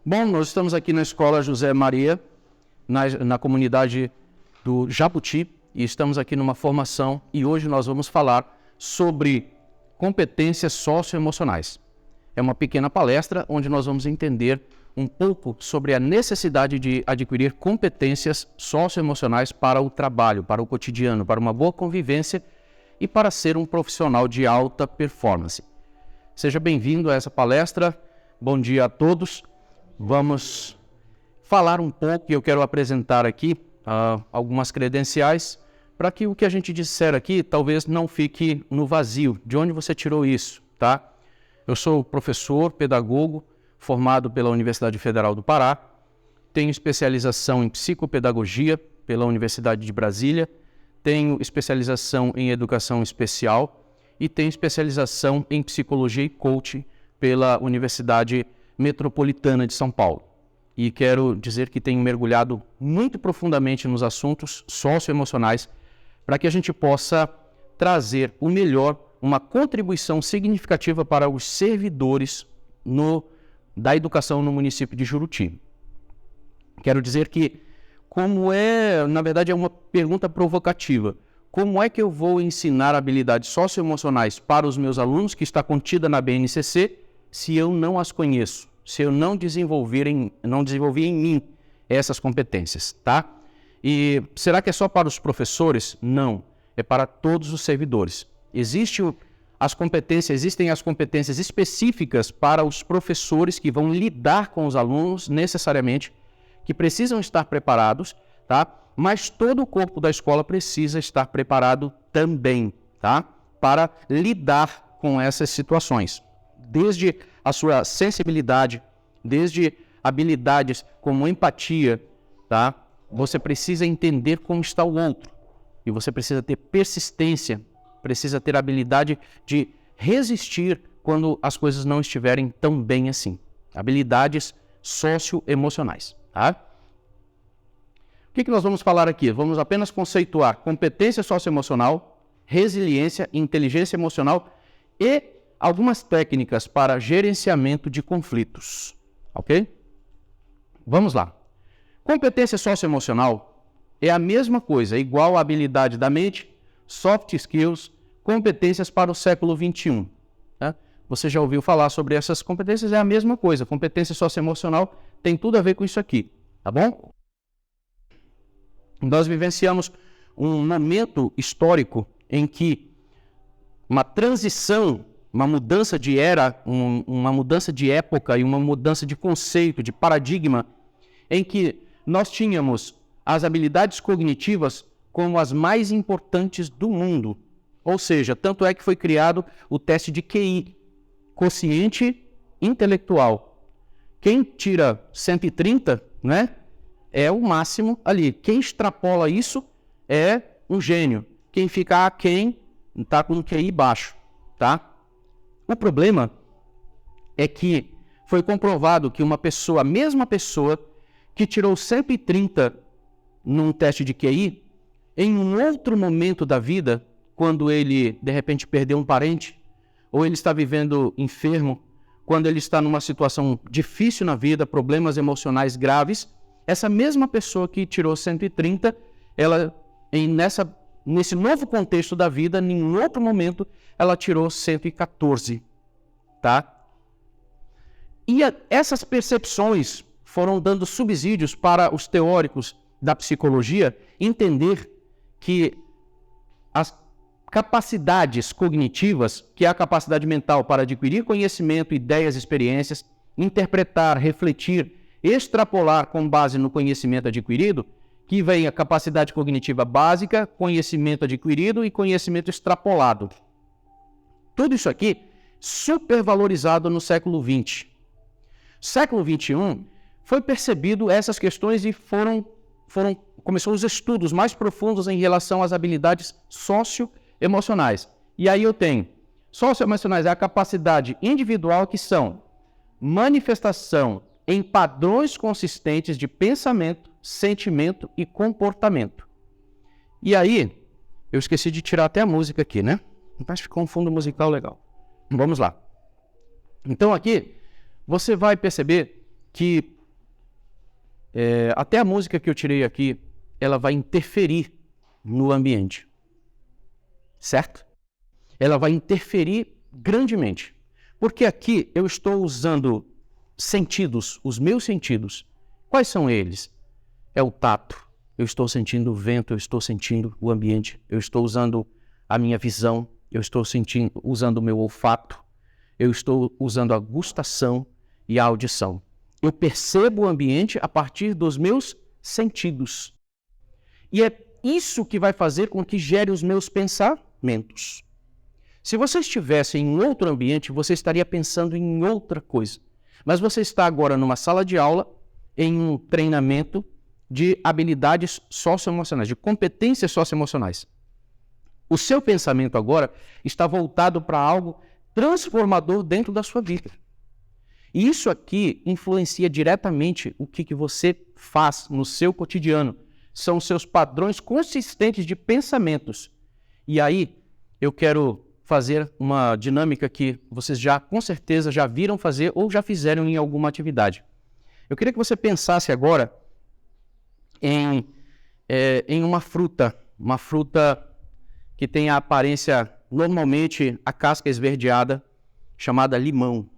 Bom, nós estamos aqui na Escola José Maria, na comunidade do Jabuti, e estamos aqui numa formação e hoje nós vamos falar sobre competências socioemocionais. É uma pequena palestra onde nós vamos entender um pouco sobre a necessidade de adquirir competências socioemocionais para o trabalho, para o cotidiano, para uma boa convivência e para ser um profissional de alta performance. Seja bem-vindo a essa palestra. Bom dia a todos. Vamos falar um pouco e eu quero apresentar aqui algumas credenciais para que o que a gente disser aqui talvez não fique no vazio. De onde você tirou isso, tá? Eu sou professor, pedagogo, formado pela Universidade Federal do Pará, tenho especialização em psicopedagogia pela Universidade de Brasília, tenho especialização em educação especial e tenho especialização em psicologia e coaching pela Universidade Metropolitana de São Paulo. E quero dizer que tenho mergulhado muito profundamente nos assuntos socioemocionais para que a gente possa trazer o melhor, uma contribuição significativa para os servidores da educação no município de Juruti. Quero dizer que, na verdade é uma pergunta provocativa, como é que eu vou ensinar habilidades socioemocionais para os meus alunos, que está contida na BNCC, se eu não as conheço, se eu não desenvolver em mim essas competências, tá? E será que é só para os professores? Não, é para todos os servidores. Existem as competências específicas para os professores que vão lidar com os alunos necessariamente, que precisam estar preparados, tá? Mas todo o corpo da escola precisa estar preparado também, tá? Para lidar com essas situações. Desde a sua sensibilidade, desde habilidades como empatia, tá? Você precisa entender como está o outro. E você precisa ter persistência, precisa ter habilidade de resistir quando as coisas não estiverem tão bem assim. Habilidades socioemocionais, tá? O que nós vamos falar aqui? Vamos apenas conceituar competência socioemocional, resiliência, inteligência emocional e algumas técnicas para gerenciamento de conflitos, ok? Vamos lá. Competência socioemocional é a mesma coisa, é igual à habilidade da mente, soft skills, competências para o século XXI. Tá? Você já ouviu falar sobre essas competências, é a mesma coisa. Competência socioemocional tem tudo a ver com isso aqui, tá bom? Nós vivenciamos um momento histórico em que uma transição, uma mudança de era, uma mudança de época e uma mudança de conceito, de paradigma, em que nós tínhamos as habilidades cognitivas como as mais importantes do mundo. Ou seja, tanto é que foi criado o teste de QI, quociente intelectual. Quem tira 130, né, é o máximo ali. Quem extrapola isso é um gênio. Quem fica aquém está com um QI baixo, tá? O problema é que foi comprovado que a mesma pessoa que tirou 130 num teste de QI, em um outro momento da vida, quando ele, de repente, perdeu um parente, ou ele está vivendo enfermo, quando ele está numa situação difícil na vida, problemas emocionais graves, essa mesma pessoa que tirou 130, nesse novo contexto da vida, em um outro momento, ela tirou 114, tá? E essas percepções foram dando subsídios para os teóricos da psicologia entender que as capacidades cognitivas, que é a capacidade mental para adquirir conhecimento, ideias, experiências, interpretar, refletir, extrapolar com base no conhecimento adquirido, que vem a capacidade cognitiva básica, conhecimento adquirido e conhecimento extrapolado. Tudo isso aqui supervalorizado no século XX. Século XXI foi percebido essas questões e começou os estudos mais profundos em relação às habilidades socioemocionais. E aí eu tenho socioemocionais, é a capacidade individual que são manifestação em padrões consistentes de pensamento, sentimento e comportamento. E aí, eu esqueci de tirar até a música aqui, né? Mas ficou um fundo musical legal. Vamos lá. Então aqui, você vai perceber que até a música que eu tirei aqui, ela vai interferir no ambiente, certo? Ela vai interferir grandemente, porque aqui eu estou usando sentidos, os meus sentidos. Quais são eles? É o tato, eu estou sentindo o vento, eu estou sentindo o ambiente, eu estou usando a minha visão, eu estou usando o meu olfato, eu estou usando a gustação e a audição. Eu percebo o ambiente a partir dos meus sentidos. E é isso que vai fazer com que gere os meus pensamentos. Se você estivesse em outro ambiente, você estaria pensando em outra coisa. Mas você está agora numa sala de aula, em um treinamento de habilidades socioemocionais, de competências socioemocionais. O seu pensamento agora está voltado para algo transformador dentro da sua vida. E isso aqui influencia diretamente o que você faz no seu cotidiano. São os seus padrões consistentes de pensamentos. E aí, eu quero fazer uma dinâmica que vocês já, com certeza, já viram fazer ou já fizeram em alguma atividade. Eu queria que você pensasse agora em uma fruta que tem a aparência, normalmente, a casca esverdeada, chamada limão.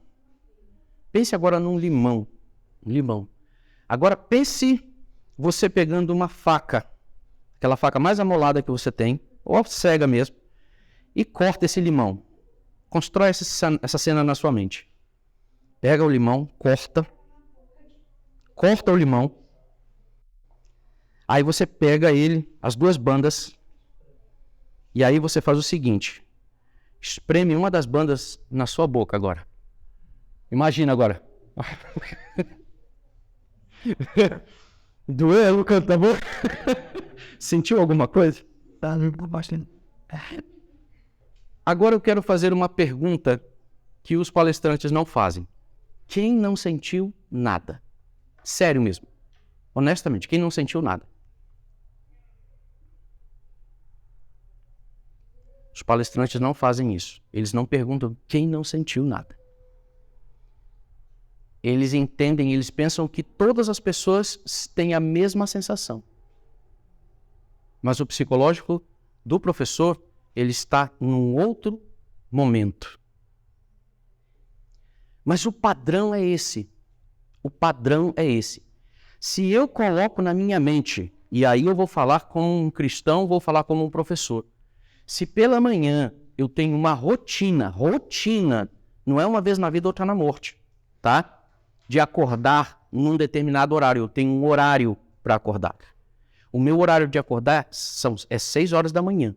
Pense agora num limão. Agora pense você pegando uma faca, aquela faca mais amolada que você tem, ou cega mesmo, e corta esse limão. Constrói essa cena na sua mente. Pega o limão, corta o limão. Aí você pega ele, as duas bandas, e aí você faz o seguinte. Espreme uma das bandas na sua boca agora. Imagina agora. Doeu o canto da boca? Sentiu alguma coisa? Agora eu quero fazer uma pergunta que os palestrantes não fazem. Quem não sentiu nada? Sério mesmo. Honestamente, quem não sentiu nada? Os palestrantes não fazem isso. Eles não perguntam quem não sentiu nada. Eles entendem, eles pensam que todas as pessoas têm a mesma sensação. Mas o psicológico do professor, ele está num outro momento. Mas o padrão é esse. O padrão é esse. Se eu coloco na minha mente, e aí eu vou falar como um cristão, vou falar como um professor. Se pela manhã eu tenho uma rotina, não é uma vez na vida ou outra na morte, tá? De acordar num determinado horário. Eu tenho um horário para acordar. O meu horário de acordar é 6 horas da manhã.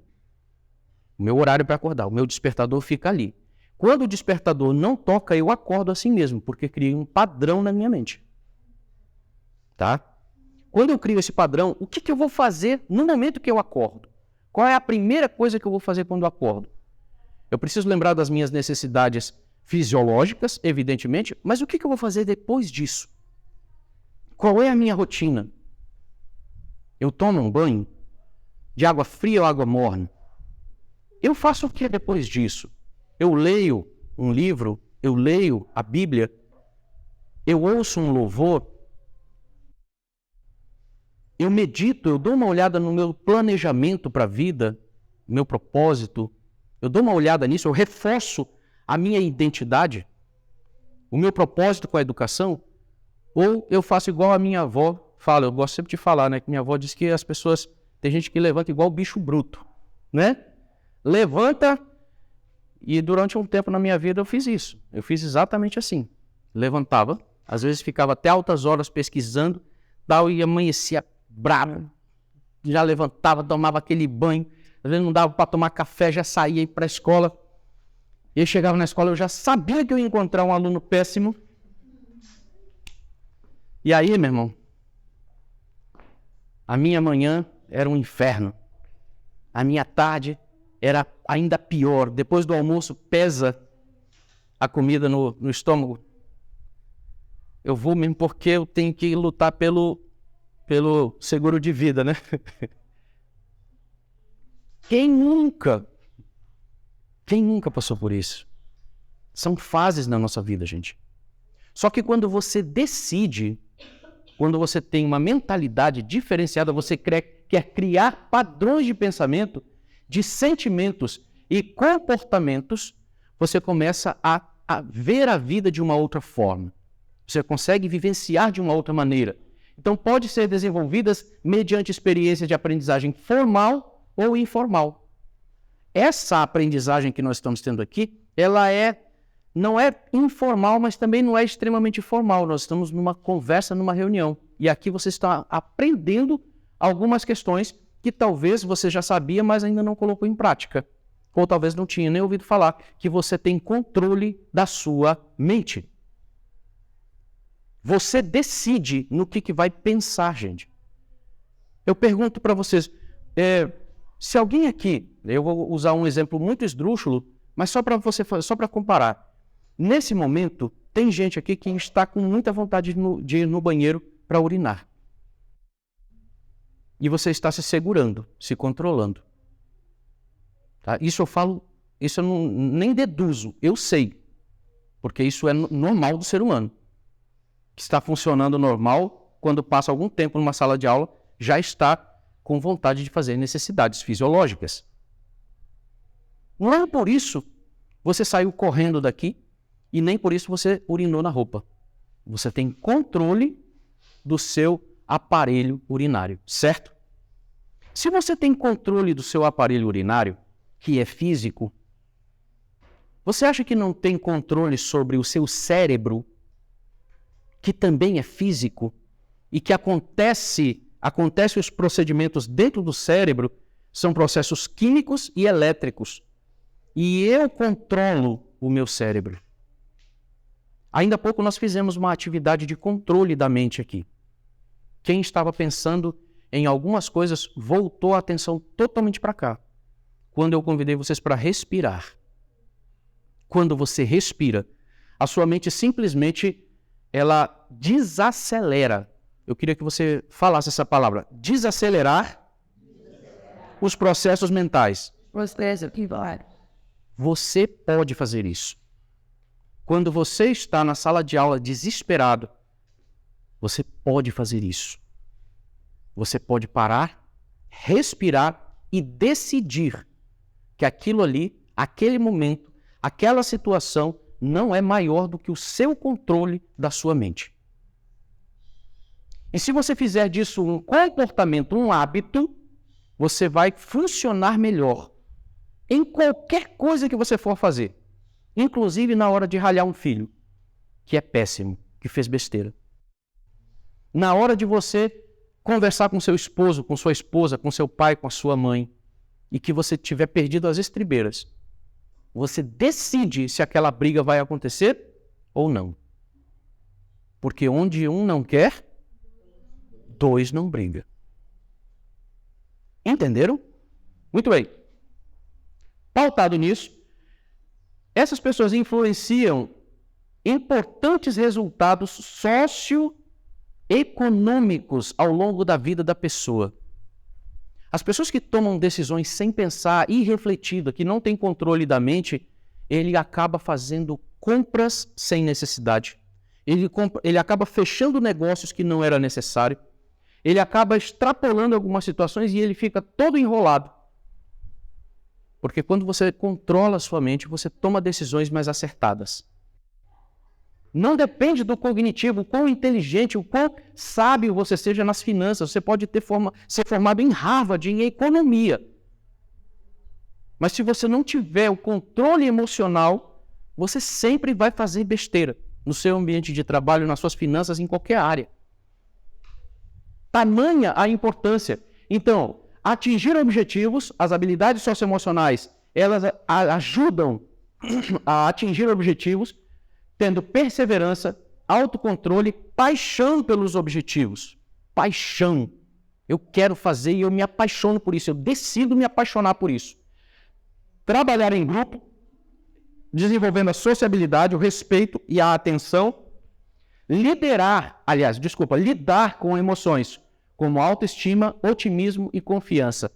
O meu horário para acordar. O meu despertador fica ali. Quando o despertador não toca, eu acordo assim mesmo, porque criei um padrão na minha mente. Tá? Quando eu crio esse padrão, o que eu vou fazer no momento que eu acordo? Qual é a primeira coisa que eu vou fazer quando eu acordo? Eu preciso lembrar das minhas necessidades fisiológicas, evidentemente, mas o que eu vou fazer depois disso? Qual é a minha rotina? Eu tomo um banho de água fria ou água morna? Eu faço o que depois disso? Eu leio um livro, eu leio a Bíblia, eu ouço um louvor, eu medito, eu dou uma olhada no meu planejamento para a vida, meu propósito, eu dou uma olhada nisso, eu reforço a minha identidade, o meu propósito com a educação, ou eu faço igual a minha avó fala, eu gosto sempre de falar, né, que minha avó diz que as pessoas, tem gente que levanta igual bicho bruto, né? Levanta, e durante um tempo na minha vida eu fiz isso, eu fiz exatamente assim, levantava, às vezes ficava até altas horas pesquisando, tal, e amanhecia bravo, já levantava, tomava aquele banho, às vezes não dava para tomar café, já saía para a escola. E eu chegava na escola, eu já sabia que eu ia encontrar um aluno péssimo. E aí, meu irmão, a minha manhã era um inferno. A minha tarde era ainda pior. Depois do almoço, pesa a comida no estômago. Eu vou mesmo porque eu tenho que lutar pelo seguro de vida, né? Quem nunca passou por isso? São fases na nossa vida, gente. Só que quando você decide quando você tem uma mentalidade diferenciada, você quer criar padrões de pensamento, de sentimentos e comportamentos, você começa a ver a vida de uma outra forma. Você consegue vivenciar de uma outra maneira. Então, pode ser desenvolvidas mediante experiência de aprendizagem formal ou informal. Essa aprendizagem que nós estamos tendo aqui, ela não é informal, mas também não é extremamente formal. Nós estamos numa conversa, numa reunião. E aqui você está aprendendo algumas questões que talvez você já sabia, mas ainda não colocou em prática. Ou talvez não tinha nem ouvido falar que você tem controle da sua mente. Você decide no que vai pensar, gente. Eu pergunto para vocês, se alguém aqui, eu vou usar um exemplo muito esdrúxulo, mas só para comparar. Nesse momento, tem gente aqui que está com muita vontade de ir no banheiro para urinar. E você está se segurando, se controlando. Tá? Isso eu nem deduzo, eu sei. Porque isso é normal do ser humano. Que está funcionando normal, quando passa algum tempo numa sala de aula, já está com vontade de fazer necessidades fisiológicas. Não é por isso você saiu correndo daqui e nem por isso você urinou na roupa. Você tem controle do seu aparelho urinário, certo? Se você tem controle do seu aparelho urinário, que é físico, você acha que não tem controle sobre o seu cérebro, que também é físico, e que acontece os procedimentos dentro do cérebro, são processos químicos e elétricos. E eu controlo o meu cérebro. Ainda há pouco nós fizemos uma atividade de controle da mente aqui. Quem estava pensando em algumas coisas voltou a atenção totalmente para cá. Quando eu convidei vocês para respirar. Quando você respira, a sua mente simplesmente ela desacelera. Eu queria que você falasse essa palavra. Desacelerar os processos mentais. Você pode fazer isso. Quando você está na sala de aula desesperado, você pode fazer isso. Você pode parar, respirar e decidir que aquilo ali, aquele momento, aquela situação não é maior do que o seu controle da sua mente. E se você fizer disso um comportamento, um hábito, você vai funcionar melhor em qualquer coisa que você for fazer. Inclusive na hora de ralhar um filho, que é péssimo, que fez besteira. Na hora de você conversar com seu esposo, com sua esposa, com seu pai, com a sua mãe, e que você tiver perdido as estribeiras, você decide se aquela briga vai acontecer ou não. Porque onde um não quer, dois não brigam. Entenderam? Muito bem. Pautado nisso, essas pessoas influenciam importantes resultados socioeconômicos ao longo da vida da pessoa. As pessoas que tomam decisões sem pensar, irrefletida, que não têm controle da mente, ele acaba fazendo compras sem necessidade. Ele acaba fechando negócios que não era necessário. Ele acaba extrapolando algumas situações e ele fica todo enrolado. Porque quando você controla a sua mente, você toma decisões mais acertadas. Não depende do cognitivo, o quão inteligente, o quão sábio você seja nas finanças. Você pode ser formado em Harvard, em economia. Mas se você não tiver o controle emocional, você sempre vai fazer besteira no seu ambiente de trabalho, nas suas finanças, em qualquer área. Tamanha a importância. Então, atingir objetivos, as habilidades socioemocionais, elas ajudam a atingir objetivos, tendo perseverança, autocontrole, paixão pelos objetivos. Paixão. Eu quero fazer e eu me apaixono por isso, eu decido me apaixonar por isso. Trabalhar em grupo, desenvolvendo a sociabilidade, o respeito e a atenção. Lidar com emoções, como autoestima, otimismo e confiança.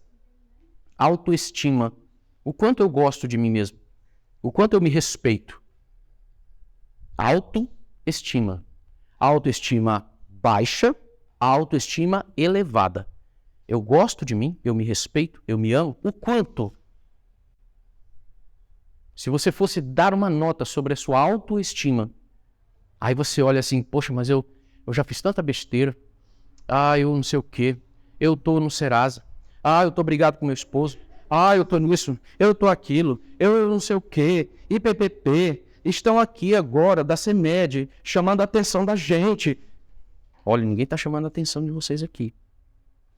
Autoestima. O quanto eu gosto de mim mesmo. O quanto eu me respeito. Autoestima. Autoestima baixa a autoestima elevada. Eu gosto de mim, eu me respeito, eu me amo. O quanto? Se você fosse dar uma nota sobre a sua autoestima, aí você olha assim, poxa, mas eu já fiz tanta besteira. Eu não sei o quê. Eu tô no Serasa. Eu tô brigado com meu esposo. Eu tô nisso. Eu tô aquilo. Eu não sei o quê. IPPP. Estão aqui agora, da CEMED, chamando a atenção da gente. Olha, ninguém está chamando a atenção de vocês aqui.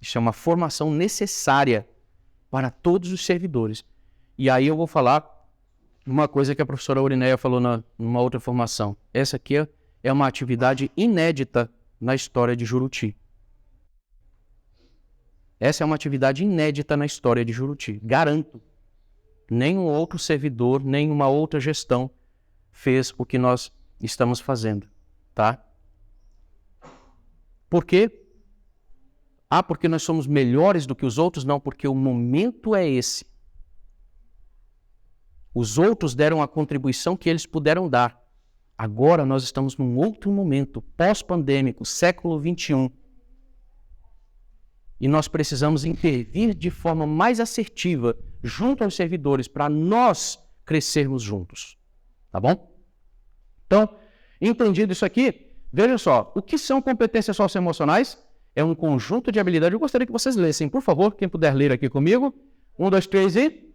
Isso é uma formação necessária para todos os servidores. E aí eu vou falar uma coisa que a professora Aurinéia falou numa outra formação. Essa aqui é uma atividade inédita na história de Juruti. Essa é uma atividade inédita na história de Juruti. Garanto. Nenhum outro servidor, nenhuma outra gestão fez o que nós estamos fazendo. Tá? Por quê? Porque nós somos melhores do que os outros? Não, porque o momento é esse. Os outros deram a contribuição que eles puderam dar. Agora nós estamos num outro momento, pós-pandêmico, século XXI. E nós precisamos intervir de forma mais assertiva junto aos servidores para nós crescermos juntos. Tá bom? Então, entendido isso aqui, veja só, o que são competências socioemocionais? É um conjunto de habilidades. Eu gostaria que vocês lessem, por favor, quem puder ler aqui comigo. 1, 2, 3 e...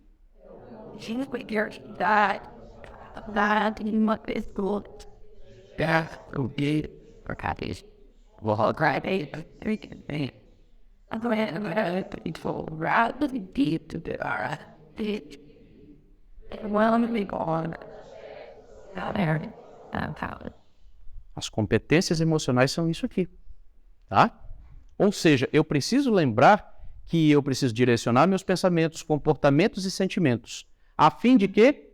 As competências emocionais são isso aqui, tá? Ou seja, eu preciso lembrar que eu preciso direcionar meus pensamentos, comportamentos e sentimentos, a fim de que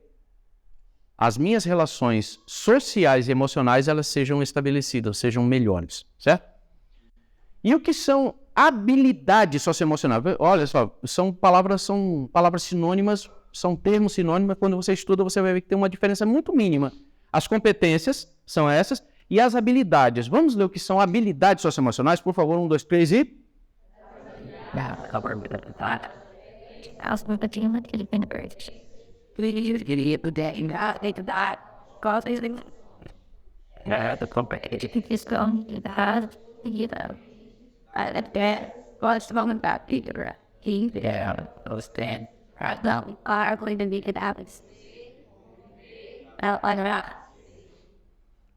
as minhas relações sociais e emocionais elas sejam estabelecidas, sejam melhores, certo? E o que são habilidades socioemocionais? Olha só, são palavras sinônimas, são termos sinônimos. Quando você estuda, você vai ver que tem uma diferença muito mínima. As competências são essas e as habilidades. Vamos ler o que são habilidades socioemocionais? Por favor, 1, 2, 3 e...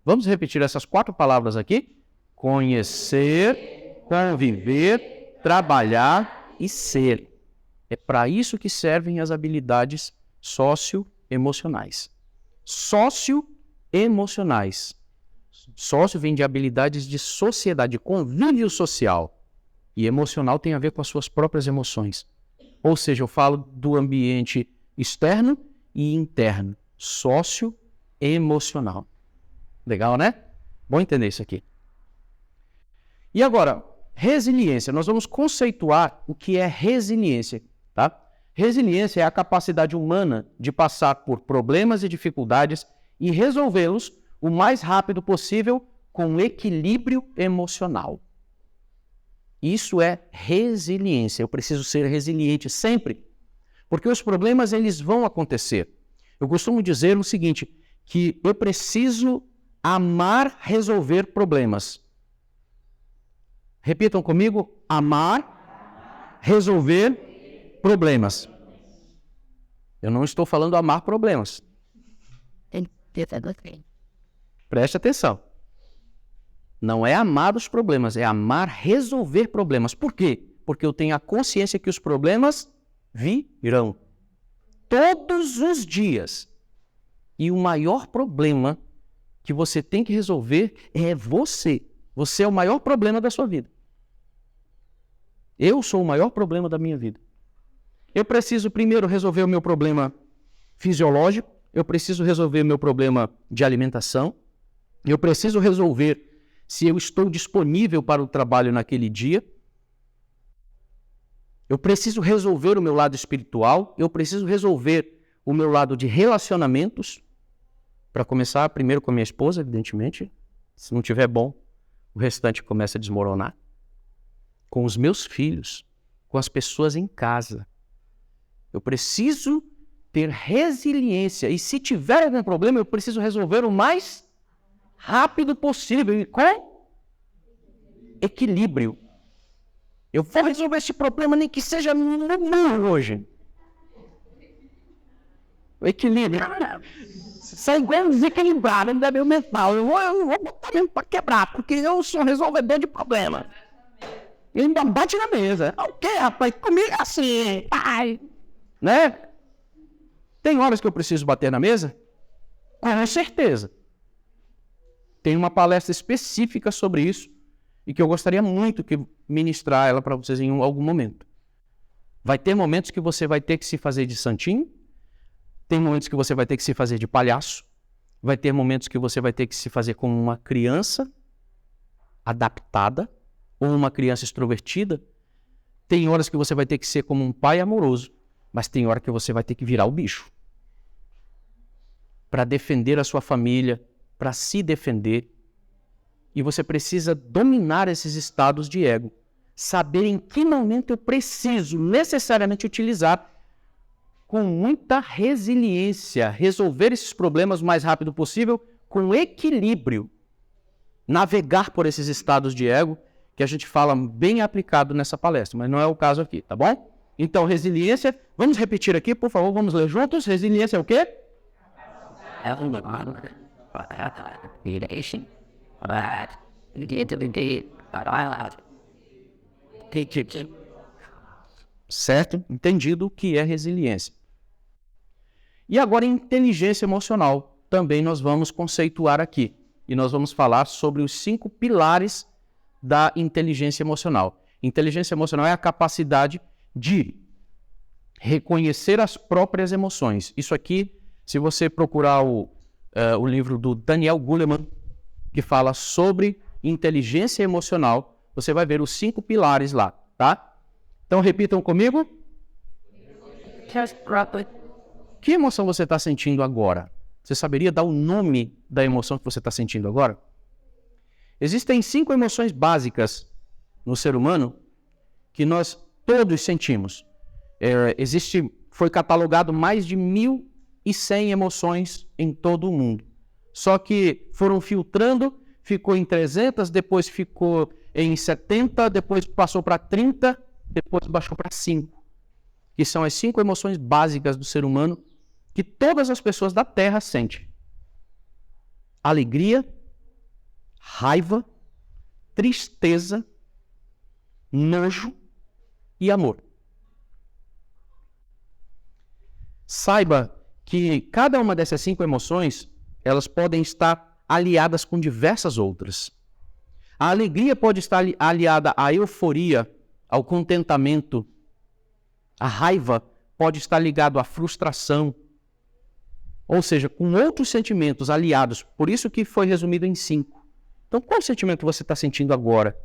Vamos repetir essas 4 palavras aqui? Conhecer, conviver, trabalhar e ser. É para isso que servem as habilidades socioemocionais. Socioemocionais. Sócio vem de habilidades de sociedade, de convívio social. E emocional tem a ver com as suas próprias emoções. Ou seja, eu falo do ambiente externo e interno. Socioemocional. Legal, né? Bom entender isso aqui. E agora, resiliência. Nós vamos conceituar o que é resiliência, tá? Resiliência é a capacidade humana de passar por problemas e dificuldades e resolvê-los o mais rápido possível com equilíbrio emocional. Isso é resiliência. Eu preciso ser resiliente sempre, porque os problemas eles vão acontecer. Eu costumo dizer o seguinte, que eu preciso amar resolver problemas. Repitam comigo, amar resolver problemas. Eu não estou falando amar problemas. Preste atenção. Não é amar os problemas, é amar resolver problemas. Por quê? Porque eu tenho a consciência que os problemas virão. Todos os dias. E o maior problema que você tem que resolver é você. Você é o maior problema da sua vida. Eu sou o maior problema da minha vida. Eu preciso primeiro resolver o meu problema fisiológico, eu preciso resolver o meu problema de alimentação, eu preciso resolver se eu estou disponível para o trabalho naquele dia, eu preciso resolver o meu lado espiritual, eu preciso resolver o meu lado de relacionamentos, para começar primeiro com a minha esposa, evidentemente. Se não tiver bom, o restante começa a desmoronar. com os meus filhos, com as pessoas em casa. Eu preciso ter resiliência. E se tiver algum problema, eu preciso resolver o mais rápido possível. E com equilíbrio. Eu vou resolver esse problema, nem que seja no hoje. O equilíbrio. Sai igual desequilibrado, ainda é meu mental. Eu vou botar mesmo para quebrar, porque eu sou resolvedor de problema. Ele ainda bate na mesa. O quê, rapaz? Comigo é assim, pai. Né? Tem horas que eu preciso bater na mesa? Com certeza. Tem uma palestra específica sobre isso e que eu gostaria muito de ministrar ela para vocês em algum momento. Vai ter momentos que você vai ter que se fazer de santinho, tem momentos que você vai ter que se fazer de palhaço, vai ter momentos que você vai ter que se fazer como uma criança adaptada ou uma criança extrovertida. Tem horas que você vai ter que ser como um pai amoroso, mas tem hora que você vai ter que virar o bicho para defender a sua família, para se defender. E você precisa dominar esses estados de ego, saber em que momento eu preciso necessariamente utilizar com muita resiliência, resolver esses problemas o mais rápido possível, com equilíbrio, navegar por esses estados de ego, que a gente fala bem aplicado nessa palestra, mas não é o caso aqui, tá bom? Então, resiliência, vamos repetir aqui, por favor, vamos ler juntos. Resiliência é o quê? Certo? Entendido o que é resiliência. E agora, inteligência emocional, também nós vamos conceituar aqui. E nós vamos falar sobre os 5 pilares da inteligência emocional. Inteligência emocional é a capacidade de reconhecer as próprias emoções. Isso aqui, se você procurar o livro do Daniel Goleman, que fala sobre inteligência emocional, você vai ver os 5 pilares lá, tá? Então, repitam comigo. Que emoção você está sentindo agora? Você saberia dar o nome da emoção que você está sentindo agora? Existem 5 emoções básicas no ser humano que nós todos sentimos. Foi catalogado mais de 1.100 emoções em todo o mundo. Só que foram filtrando, ficou em 300, depois ficou em 70, depois passou para 30, depois baixou para 5. Que são as 5 emoções básicas do ser humano que todas as pessoas da Terra sentem. Alegria, raiva, tristeza, nojo e amor. Saiba que cada uma dessas 5 emoções, elas podem estar aliadas com diversas outras. A alegria pode estar aliada à euforia, ao contentamento. A raiva pode estar ligada à frustração. Ou seja, com outros sentimentos aliados. Por isso que foi resumido em 5. Então, qual sentimento você está sentindo agora?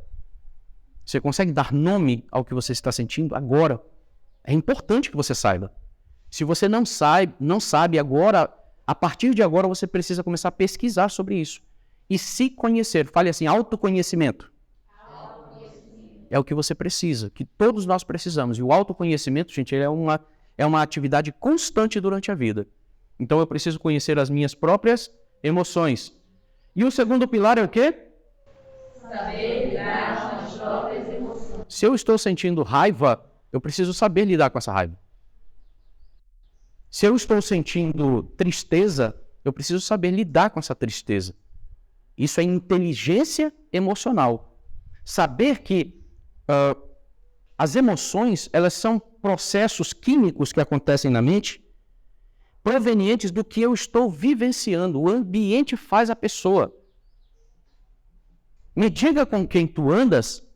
Você consegue dar nome ao que você está sentindo agora? É importante que você saiba. Se você não sabe agora, a partir de agora você precisa começar a pesquisar sobre isso. E se conhecer. Fale assim, autoconhecimento. É o que você precisa, que todos nós precisamos. E o autoconhecimento, gente, ele é uma atividade constante durante a vida. Então eu preciso conhecer as minhas próprias emoções. E o segundo pilar é o quê? Saber lidar com as próprias emoções. Se eu estou sentindo raiva, eu preciso saber lidar com essa raiva. Se eu estou sentindo tristeza, eu preciso saber lidar com essa tristeza. Isso é inteligência emocional. Saber que as emoções, elas são processos químicos que acontecem na mente, provenientes do que eu estou vivenciando. O ambiente faz a pessoa. Me diga com quem tu andas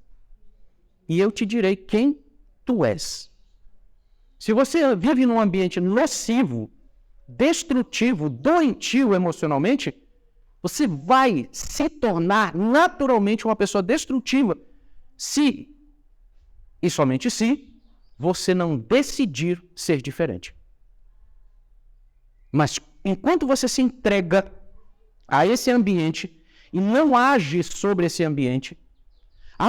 e eu te direi quem tu és. Se você vive num ambiente nocivo, destrutivo, doentio emocionalmente, você vai se tornar naturalmente uma pessoa destrutiva se, e somente se, você não decidir ser diferente. Mas enquanto você se entrega a esse ambiente e não age sobre esse ambiente,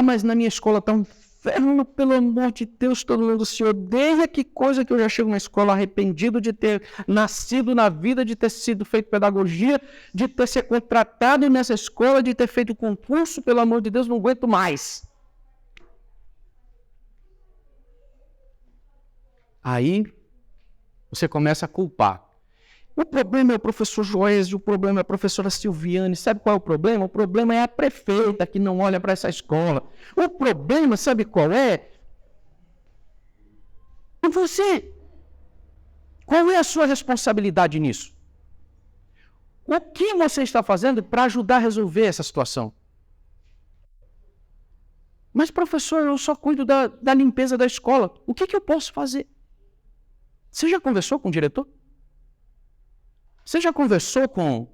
mas na minha escola estão inferno, pelo amor de Deus, todo mundo se odeia. Que coisa que eu já chego na escola arrependido de ter nascido na vida, de ter sido feito pedagogia, de ter sido contratado nessa escola, de ter feito concurso, pelo amor de Deus, não aguento mais. Aí você começa a culpar. O problema é o professor Joésio, o problema é a professora Silviane. Sabe qual é o problema? O problema é a prefeita que não olha para essa escola. O problema, sabe qual é? É você. Qual é a sua responsabilidade nisso? O que você está fazendo para ajudar a resolver essa situação? Mas, professor, eu só cuido da limpeza da escola. O que eu posso fazer? Você já conversou com o diretor? Você já conversou com...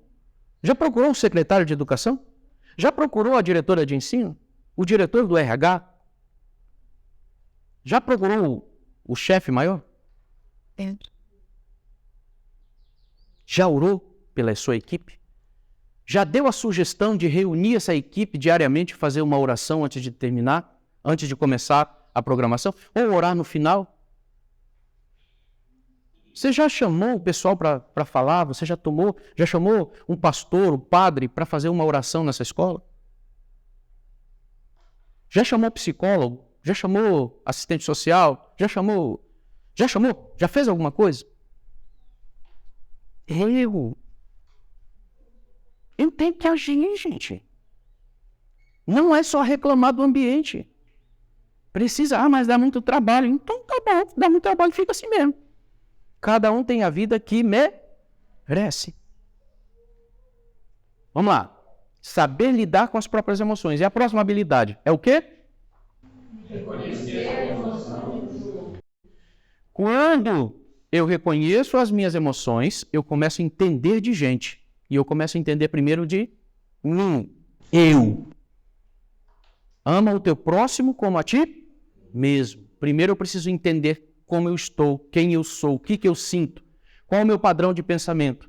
Já procurou o secretário de educação? Já procurou a diretora de ensino? O diretor do RH? Já procurou o chefe maior? Já orou pela sua equipe? Já deu a sugestão de reunir essa equipe diariamente e fazer uma oração antes de terminar? Antes de começar a programação? Ou orar no final? Você já chamou o pessoal para falar? Você já chamou um pastor, um padre para fazer uma oração nessa escola? Já chamou psicólogo? Já chamou assistente social? Já chamou? Já fez alguma coisa? Eu tenho que agir, gente. Não é só reclamar do ambiente. Precisa, mas dá muito trabalho. Então tá bom, dá muito trabalho, fica assim mesmo. Cada um tem a vida que merece. Vamos lá. Saber lidar com as próprias emoções. E a próxima habilidade é o quê? Reconhecer a emoção. Quando eu reconheço as minhas emoções, eu começo a entender de gente. E eu começo a entender primeiro de mim. Eu. Ama o teu próximo como a ti mesmo. Primeiro eu preciso entender como eu estou, quem eu sou, o que eu sinto, qual é o meu padrão de pensamento.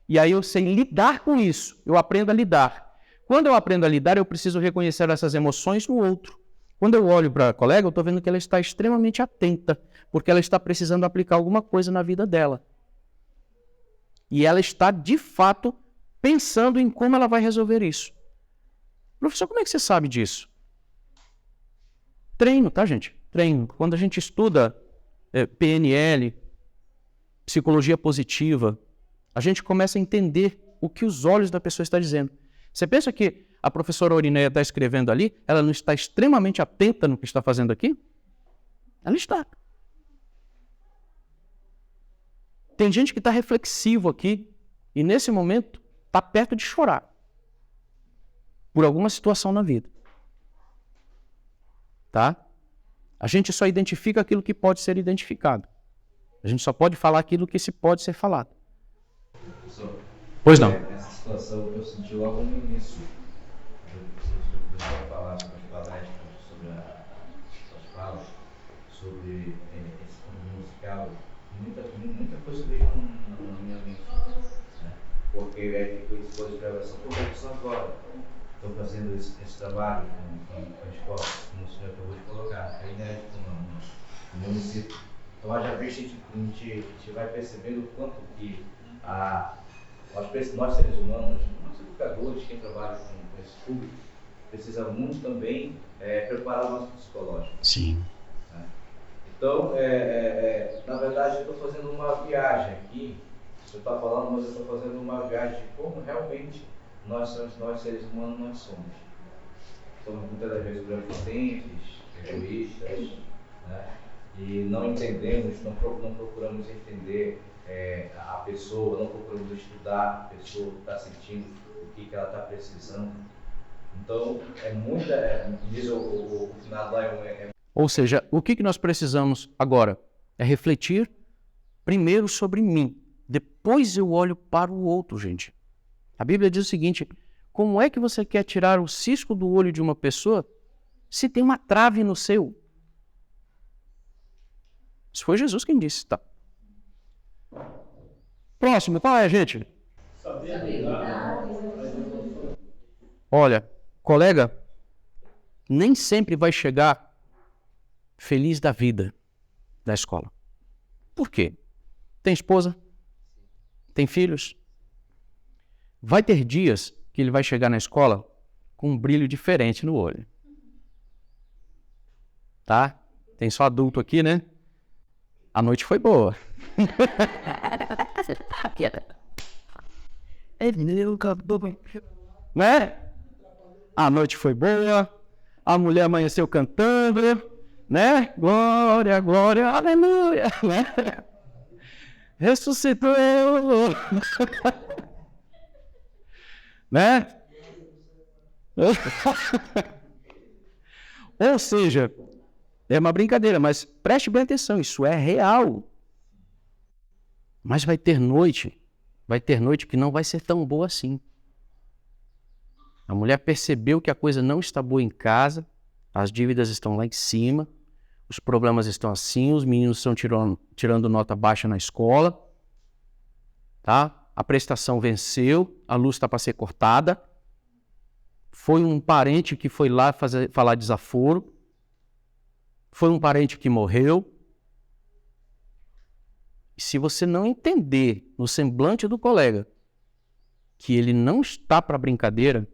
E aí eu sei lidar com isso, eu aprendo a lidar. Quando eu aprendo a lidar, eu preciso reconhecer essas emoções no outro. Quando eu olho para a colega, eu estou vendo que ela está extremamente atenta, porque ela está precisando aplicar alguma coisa na vida dela. E ela está, de fato, pensando em como ela vai resolver isso. Professor, como é que você sabe disso? Treino, tá, gente? Treino. Quando a gente estuda PNL, psicologia positiva, a gente começa a entender o que os olhos da pessoa estão dizendo. Você pensa que a professora Orineia está escrevendo ali, ela não está extremamente atenta no que está fazendo aqui? Ela está. Tem gente que está reflexivo aqui e nesse momento está perto de chorar por alguma situação na vida. Tá? A gente só identifica aquilo que pode ser identificado. A gente só pode falar aquilo que se pode ser falado. Professor, Pois não. Essa situação eu senti logo no início. Eu falar sobre as palestras, sobre as falas, sobre esse mundo musical. Muita coisa veio na minha mente. Né? Porque depois de gravação, estou agora. Estou fazendo esse trabalho com a escola, como o senhor acabou de colocar, é inédito no município. Então, haja vista, a gente vai percebendo o quanto que nós seres humanos, nós educadores, quem trabalha com esse público, precisa muito também preparar o nosso psicológico. Sim. Né? Então, na verdade, eu estou fazendo uma viagem aqui, o senhor está falando, mas eu estou fazendo uma viagem de como realmente nós seres humanos, nós somos. Somos muitas das vezes prepotentes, egoístas, né? E não entendemos, não procuramos entender a pessoa, não procuramos estudar a pessoa que está sentindo, o que ela está precisando. Então, diz o final lá Ou seja, o que nós precisamos agora? É refletir primeiro sobre mim. Depois eu olho para o outro, gente. A Bíblia diz o seguinte: como é que você quer tirar o cisco do olho de uma pessoa se tem uma trave no seu? Isso foi Jesus quem disse, tá? Próximo, qual é, gente? Saber lidar. Olha, colega, nem sempre vai chegar feliz da vida da escola. Por quê? Tem esposa? Tem filhos? Vai ter dias que ele vai chegar na escola com um brilho diferente no olho. Tá? Tem só adulto aqui, né? A noite foi boa. Né? A noite foi boa. A mulher amanheceu cantando, né? Glória, glória, aleluia, né? Ressuscitou eu, né? Ou seja, é uma brincadeira, mas preste bem atenção, isso é real. Mas vai ter noite que não vai ser tão boa assim. A mulher percebeu que a coisa não está boa em casa, as dívidas estão lá em cima, os problemas estão assim, os meninos estão tirando nota baixa na escola, tá? A prestação venceu, a luz está para ser cortada, foi um parente que foi lá falar desaforo, foi um parente que morreu. E se você não entender no semblante do colega que ele não está para brincadeira,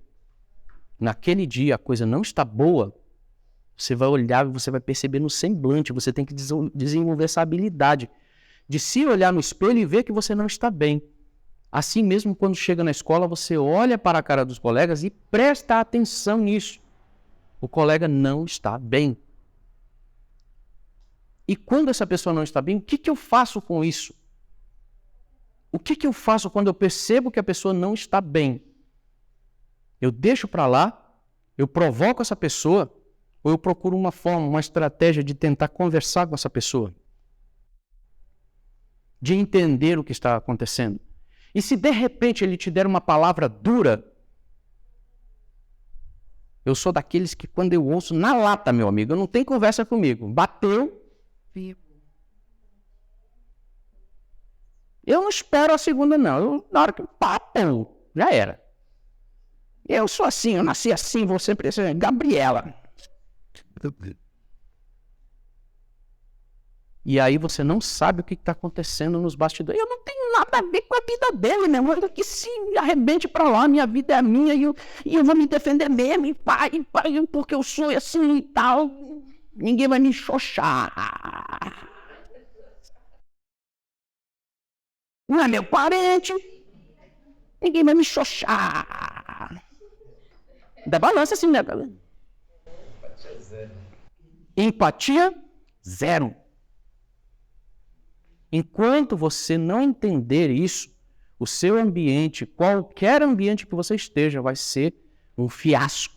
naquele dia a coisa não está boa, você vai olhar e você vai perceber no semblante, você tem que desenvolver essa habilidade de se olhar no espelho e ver que você não está bem. Assim mesmo, quando chega na escola, você olha para a cara dos colegas e presta atenção nisso. O colega não está bem. E quando essa pessoa não está bem, o que eu faço com isso? O que eu faço quando eu percebo que a pessoa não está bem? Eu deixo para lá, eu provoco essa pessoa, ou eu procuro uma forma, uma estratégia de tentar conversar com essa pessoa? De entender o que está acontecendo. E se de repente ele te der uma palavra dura, eu sou daqueles que quando eu ouço na lata, meu amigo, não tem conversa comigo. Bateu, eu não espero a segunda, não. Na hora que papo, já era. Eu sou assim, eu nasci assim, vou sempre ser Gabriela. E aí você não sabe o que está acontecendo nos bastidores. Eu não tenho nada a ver com a vida dele, meu irmão. Que se arrebente para lá, minha vida é minha e eu vou me defender mesmo, e pai, porque eu sou assim e tal. Ninguém vai me xoxar. Não é meu parente. Ninguém vai me xoxar. Dá balança assim, né? Empatia zero. Empatia zero. Enquanto você não entender isso, o seu ambiente, qualquer ambiente que você esteja, vai ser um fiasco.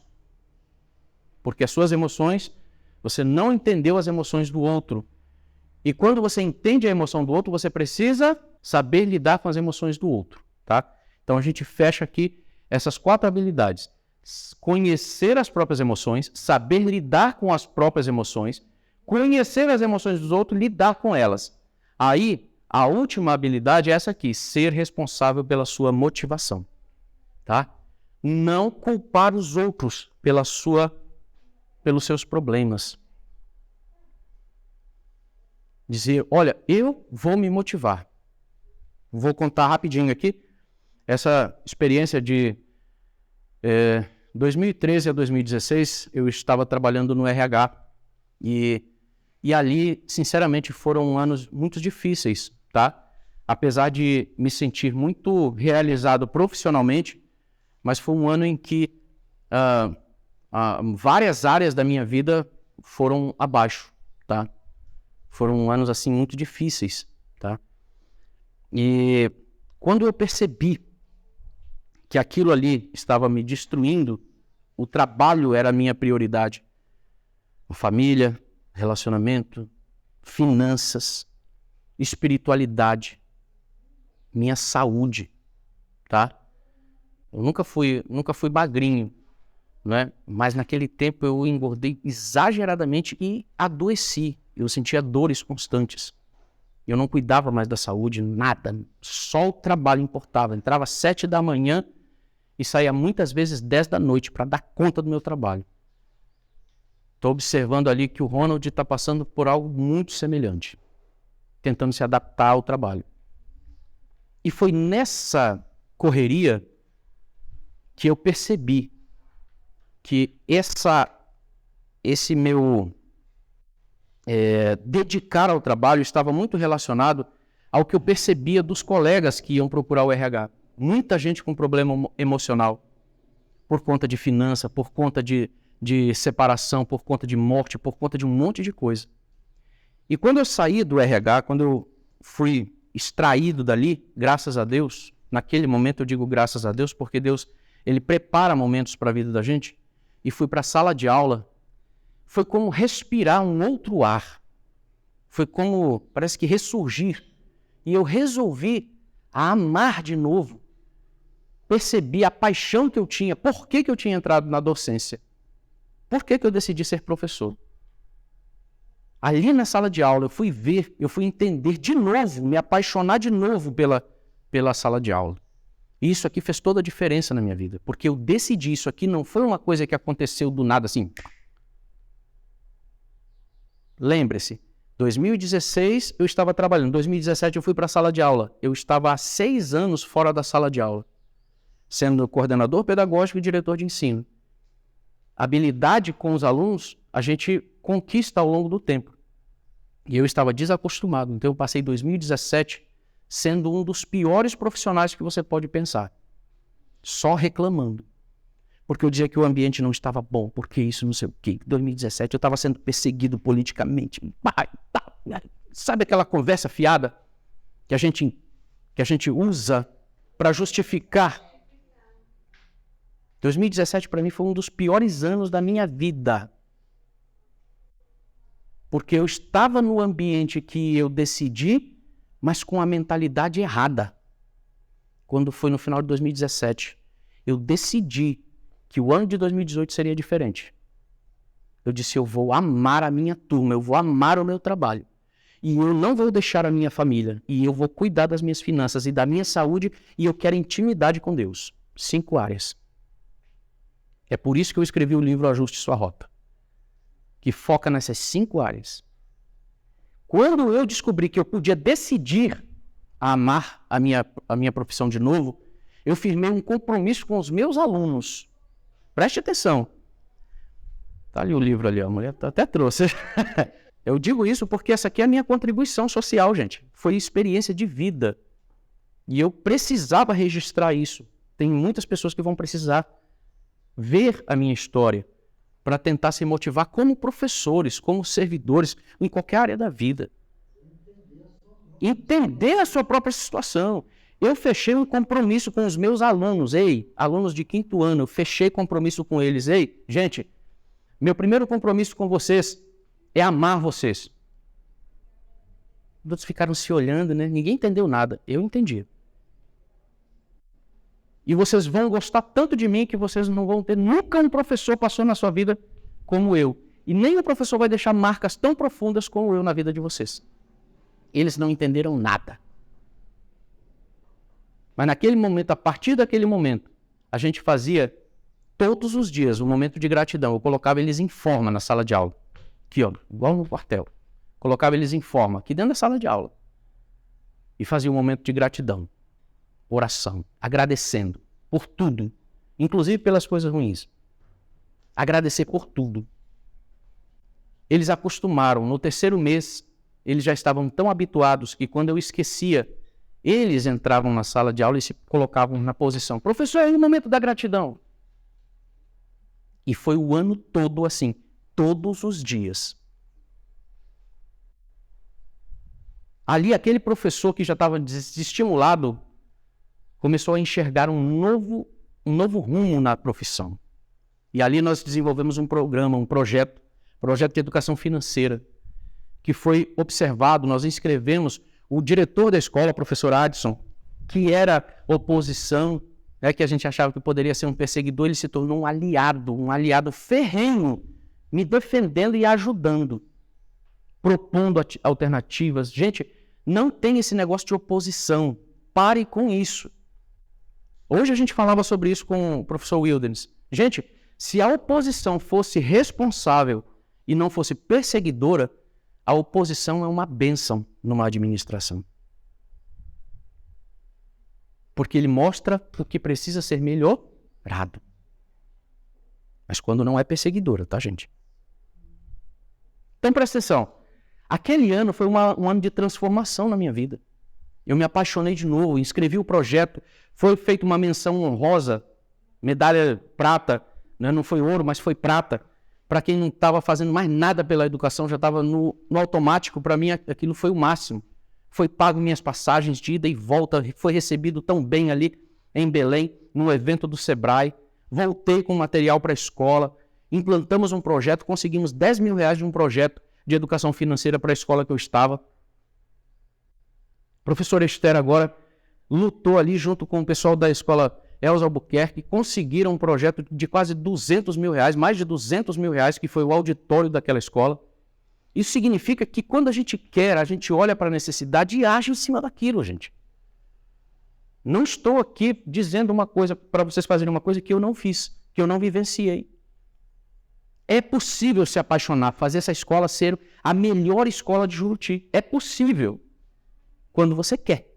Porque as suas emoções, você não entendeu as emoções do outro. E quando você entende a emoção do outro, você precisa saber lidar com as emoções do outro, tá? Então a gente fecha aqui essas 4 habilidades. Conhecer as próprias emoções, saber lidar com as próprias emoções, conhecer as emoções dos outros, lidar com elas. Aí, a última habilidade é essa aqui, ser responsável pela sua motivação, tá? Não culpar os outros pelos seus problemas. Dizer, olha, eu vou me motivar. Vou contar rapidinho aqui essa experiência de 2013 a 2016, eu estava trabalhando no RH e ali, sinceramente, foram anos muito difíceis, tá? Apesar de me sentir muito realizado profissionalmente, mas foi um ano em que várias áreas da minha vida foram abaixo, tá? Foram anos, assim, muito difíceis, tá? E quando eu percebi que aquilo ali estava me destruindo, o trabalho era a minha prioridade. Família, relacionamento, finanças, espiritualidade, minha saúde, tá? Eu nunca fui magrinho, né? Mas naquele tempo eu engordei exageradamente e adoeci. Eu sentia dores constantes. Eu não cuidava mais da saúde, nada. Só o trabalho importava. Entrava às 7 da manhã e saía muitas vezes 10 da noite para dar conta do meu trabalho. Estou observando ali que o Ronald está passando por algo muito semelhante, tentando se adaptar ao trabalho. E foi nessa correria que eu percebi que esse meu dedicar ao trabalho estava muito relacionado ao que eu percebia dos colegas que iam procurar o RH. Muita gente com problema emocional, por conta de finança, por conta de separação, por conta de morte, por conta de um monte de coisa. E quando eu saí do RH, quando eu fui extraído dali, graças a Deus, naquele momento eu digo graças a Deus, porque Deus, Ele prepara momentos para a vida da gente, e fui para a sala de aula, foi como respirar um outro ar. Foi como, parece que ressurgir. E eu resolvi amar de novo. Percebi a paixão que eu tinha. Por que eu tinha entrado na docência? Por que eu decidi ser professor? Ali na sala de aula eu fui ver, eu fui entender de novo, me apaixonar de novo pela sala de aula. E isso aqui fez toda a diferença na minha vida, porque eu decidi, isso aqui não foi uma coisa que aconteceu do nada assim. Lembre-se, 2016 eu estava trabalhando, 2017 eu fui para a sala de aula. Eu estava há 6 anos fora da sala de aula, sendo coordenador pedagógico e diretor de ensino. Habilidade com os alunos a gente conquista ao longo do tempo. E eu estava desacostumado, então eu passei 2017 sendo um dos piores profissionais que você pode pensar. Só reclamando. Porque eu dizia que o ambiente não estava bom, porque isso não sei o quê. Em 2017 eu estava sendo perseguido politicamente. Sabe aquela conversa fiada que a gente usa para justificar? 2017 para mim foi um dos piores anos da minha vida. Porque eu estava no ambiente que eu decidi, mas com a mentalidade errada. Quando foi no final de 2017, eu decidi que o ano de 2018 seria diferente. Eu disse, eu vou amar a minha turma, eu vou amar o meu trabalho. E eu não vou deixar a minha família. E eu vou cuidar das minhas finanças e da minha saúde. E eu quero intimidade com Deus. 5 áreas. É por isso que eu escrevi o livro Ajuste Sua Rota, que foca nessas 5 áreas. Quando eu descobri que eu podia decidir a amar a minha profissão de novo, eu firmei um compromisso com os meus alunos. Preste atenção. Está ali o livro ali, a mulher até trouxe. Eu digo isso porque essa aqui é a minha contribuição social, gente. Foi experiência de vida. E eu precisava registrar isso. Tem muitas pessoas que vão precisar ver a minha história para tentar se motivar como professores, como servidores, em qualquer área da vida. Entender a sua própria situação. Eu fechei um compromisso com os meus alunos. Ei, alunos de 5º ano, eu fechei compromisso com eles. Ei, gente, meu primeiro compromisso com vocês é amar vocês. Todos ficaram se olhando, né? Ninguém entendeu nada. Eu entendi. E vocês vão gostar tanto de mim que vocês não vão ter... Nunca um professor passou na sua vida como eu. E nem um professor vai deixar marcas tão profundas como eu na vida de vocês. Eles não entenderam nada. Mas naquele momento, a partir daquele momento, a gente fazia todos os dias um momento de gratidão. Eu colocava eles em forma na sala de aula. Aqui, ó, igual no quartel. Colocava eles em forma, aqui dentro da sala de aula. E fazia um momento de gratidão. Oração, agradecendo por tudo, inclusive pelas coisas ruins. Agradecer por tudo. Eles acostumaram, no 3º mês, eles já estavam tão habituados que quando eu esquecia, eles entravam na sala de aula e se colocavam na posição. Professor, é o momento da gratidão. E foi o ano todo assim, todos os dias. Ali, aquele professor que já estava desestimulado, começou a enxergar um novo rumo na profissão. E ali nós desenvolvemos um programa, um projeto de educação financeira, que foi observado, nós inscrevemos o diretor da escola, o professor Adson, que era oposição, que a gente achava que poderia ser um perseguidor, ele se tornou um aliado ferrenho, me defendendo e ajudando, propondo alternativas. Gente, não tem esse negócio de oposição, pare com isso. Hoje a gente falava sobre isso com o professor Wilderness. Gente, se a oposição fosse responsável e não fosse perseguidora, a oposição é uma bênção numa administração. Porque ele mostra o que precisa ser melhorado. Mas quando não é perseguidora, tá, gente? Então, presta atenção. Aquele ano foi um ano de transformação na minha vida. Eu me apaixonei de novo, inscrevi o projeto, foi feita uma menção honrosa, medalha prata, né? Não foi ouro, mas foi prata. Para quem não estava fazendo mais nada pela educação, já estava no automático, para mim aquilo foi o máximo. Foi pago minhas passagens de ida e volta, foi recebido tão bem ali em Belém, no evento do Sebrae. Voltei com material para a escola, implantamos um projeto, conseguimos R$10 mil de um projeto de educação financeira para a escola que eu estava. A professora Esther agora lutou ali junto com o pessoal da escola Elza Albuquerque, conseguiram um projeto de quase R$200 mil, mais de R$200 mil, que foi o auditório daquela escola. Isso significa que quando a gente quer, a gente olha para a necessidade e age em cima daquilo, gente. Não estou aqui dizendo uma coisa para vocês fazerem uma coisa que eu não fiz, que eu não vivenciei. É possível se apaixonar, fazer essa escola ser a melhor escola de Juruti. É possível. Quando você quer.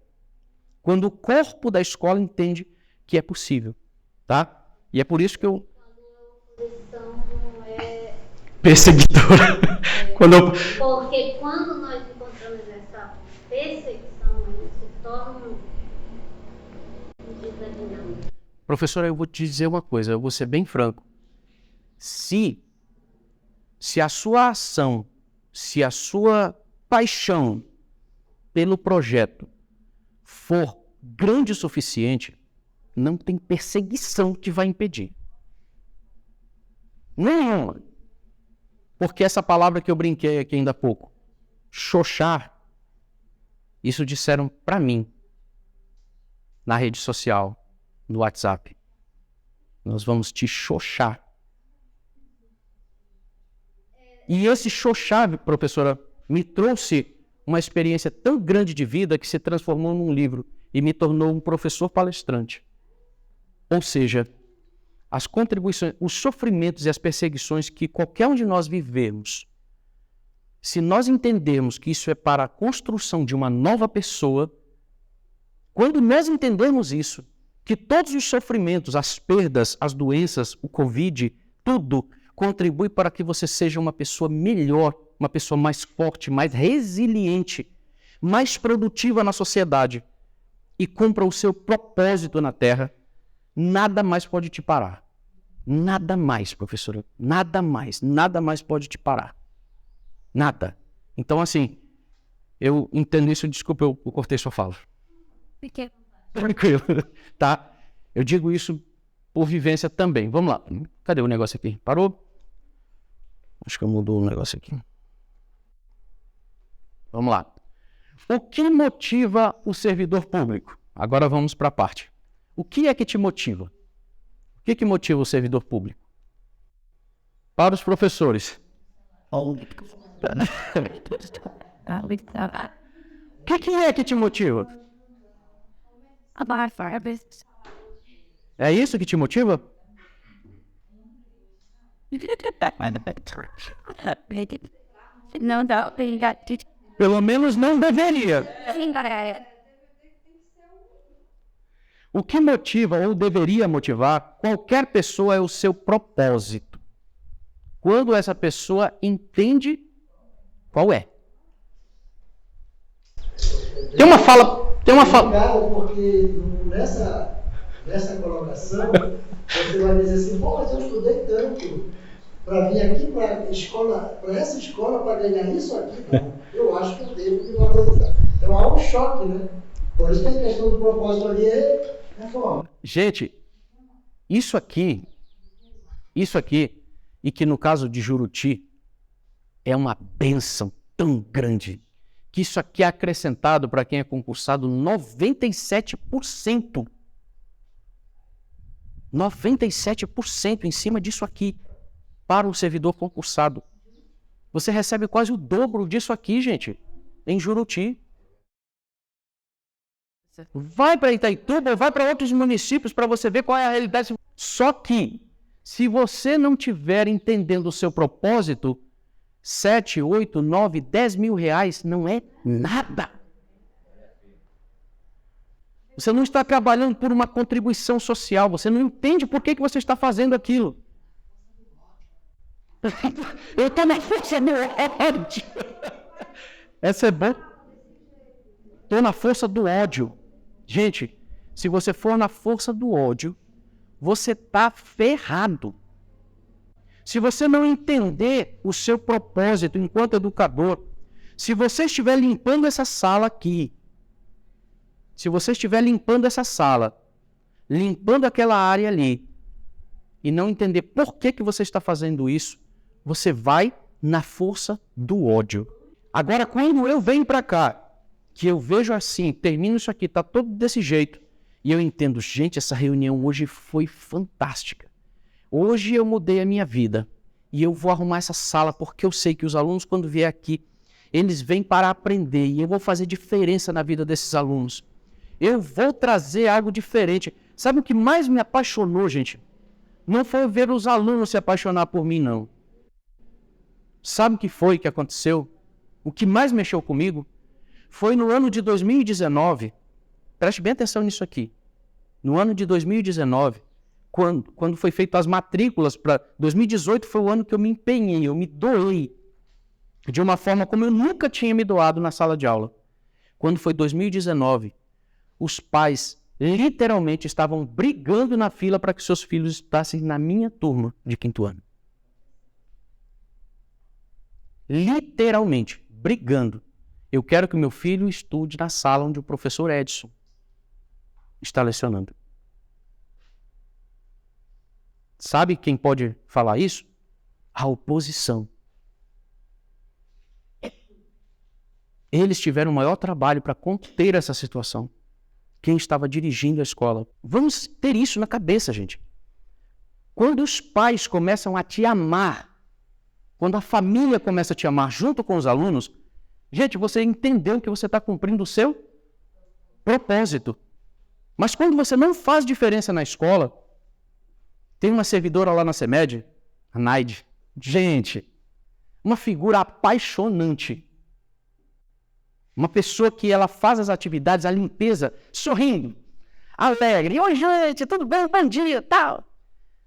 Quando o corpo da escola entende que é possível. Tá? E é por isso que eu... Quando a oposição é... perseguidora. Porque quando nós encontramos essa perseguição, se torna um desanimamento. Professora, eu vou te dizer uma coisa, eu vou ser bem franco. Se a sua ação, se a sua paixão pelo projeto for grande o suficiente, não tem perseguição que vai impedir. Nenhuma. Porque essa palavra que eu brinquei aqui ainda há pouco, xoxar, isso disseram para mim, na rede social, no WhatsApp. Nós vamos te xoxar. E esse xoxar, professora, me trouxe uma experiência tão grande de vida que se transformou num livro e me tornou um professor palestrante. Ou seja, as contribuições, os sofrimentos e as perseguições que qualquer um de nós vivemos, se nós entendermos que isso é para a construção de uma nova pessoa, quando nós entendermos isso, que todos os sofrimentos, as perdas, as doenças, o Covid, tudo contribui para que você seja uma pessoa melhor, uma pessoa mais forte, mais resiliente, mais produtiva na sociedade e cumpra o seu propósito na Terra, nada mais pode te parar. Nada mais, professora. Nada mais pode te parar. Nada. Então, assim, eu entendo isso, desculpa, eu cortei sua fala. Porque... Tranquilo, tá? Eu digo isso por vivência também. Vamos lá. Cadê o negócio aqui? Parou? Acho que eu mudou o negócio aqui. Vamos lá. O que motiva o servidor público? Agora vamos para a parte. O que é que te motiva? O que motiva o servidor público? Para os professores. O que é que te motiva? É isso que te motiva? Não dá. Pelo menos não deveria. O que motiva ou deveria motivar qualquer pessoa é o seu propósito. Quando essa pessoa entende qual é. Tem uma fala. Porque nessa colocação, você vai dizer assim, pô, mas eu estudei tanto para vir aqui para essa escola para ganhar isso aqui. Não, eu acho que eu devo me valorizar. Então há um choque, né? Por isso que a questão do propósito ali é forma. Gente, isso aqui, e que no caso de Juruti, é uma bênção tão grande, que isso aqui é acrescentado para quem é concursado 97%. 97% em cima disso aqui, para um servidor concursado. Você recebe quase o dobro disso aqui, gente, em Juruti. Vai para Itaituba, vai para outros municípios para você ver qual é a realidade. Só que, se você não estiver entendendo o seu propósito, 7, 8, 9, 10 mil reais não é nada. Você não está trabalhando por uma contribuição social. Você não entende por que você está fazendo aquilo. Eu estou na força do ódio. Essa é boa. Estou na força do ódio. Gente, se você for na força do ódio, você está ferrado. Se você não entender o seu propósito enquanto educador, se você estiver limpando essa sala aqui, se você estiver limpando essa sala, limpando aquela área ali, e não entender por que você está fazendo isso, você vai na força do ódio. Agora, quando eu venho para cá, que eu vejo assim, termino isso aqui, está todo desse jeito, e eu entendo, gente, essa reunião hoje foi fantástica. Hoje eu mudei a minha vida, e eu vou arrumar essa sala, porque eu sei que os alunos, quando vier aqui, eles vêm para aprender, e eu vou fazer diferença na vida desses alunos. Eu vou trazer algo diferente. Sabe o que mais me apaixonou, gente? Não foi ver os alunos se apaixonar por mim, não. Sabe o que foi que aconteceu? O que mais mexeu comigo foi no ano de 2019. Preste bem atenção nisso aqui. No ano de 2019, quando foi feito as matrículas para 2018, foi o ano que eu me empenhei, eu me doei de uma forma como eu nunca tinha me doado na sala de aula. Quando foi 2019, os pais literalmente estavam brigando na fila para que seus filhos estudassem na minha turma de 5º ano. Literalmente, brigando. Eu quero que meu filho estude na sala onde o professor Edson está lecionando. Sabe quem pode falar isso? A oposição. Eles tiveram o maior trabalho para conter essa situação. Quem estava dirigindo a escola. Vamos ter isso na cabeça, gente. Quando os pais começam a te amar, quando a família começa a te amar junto com os alunos, gente, você entendeu que você está cumprindo o seu propósito. Mas quando você não faz diferença na escola, tem uma servidora lá na CEMED, a Naide. Gente, uma figura apaixonante. Uma pessoa que ela faz as atividades, a limpeza, sorrindo, alegre. Oi, gente, tudo bem? Bom dia, tal.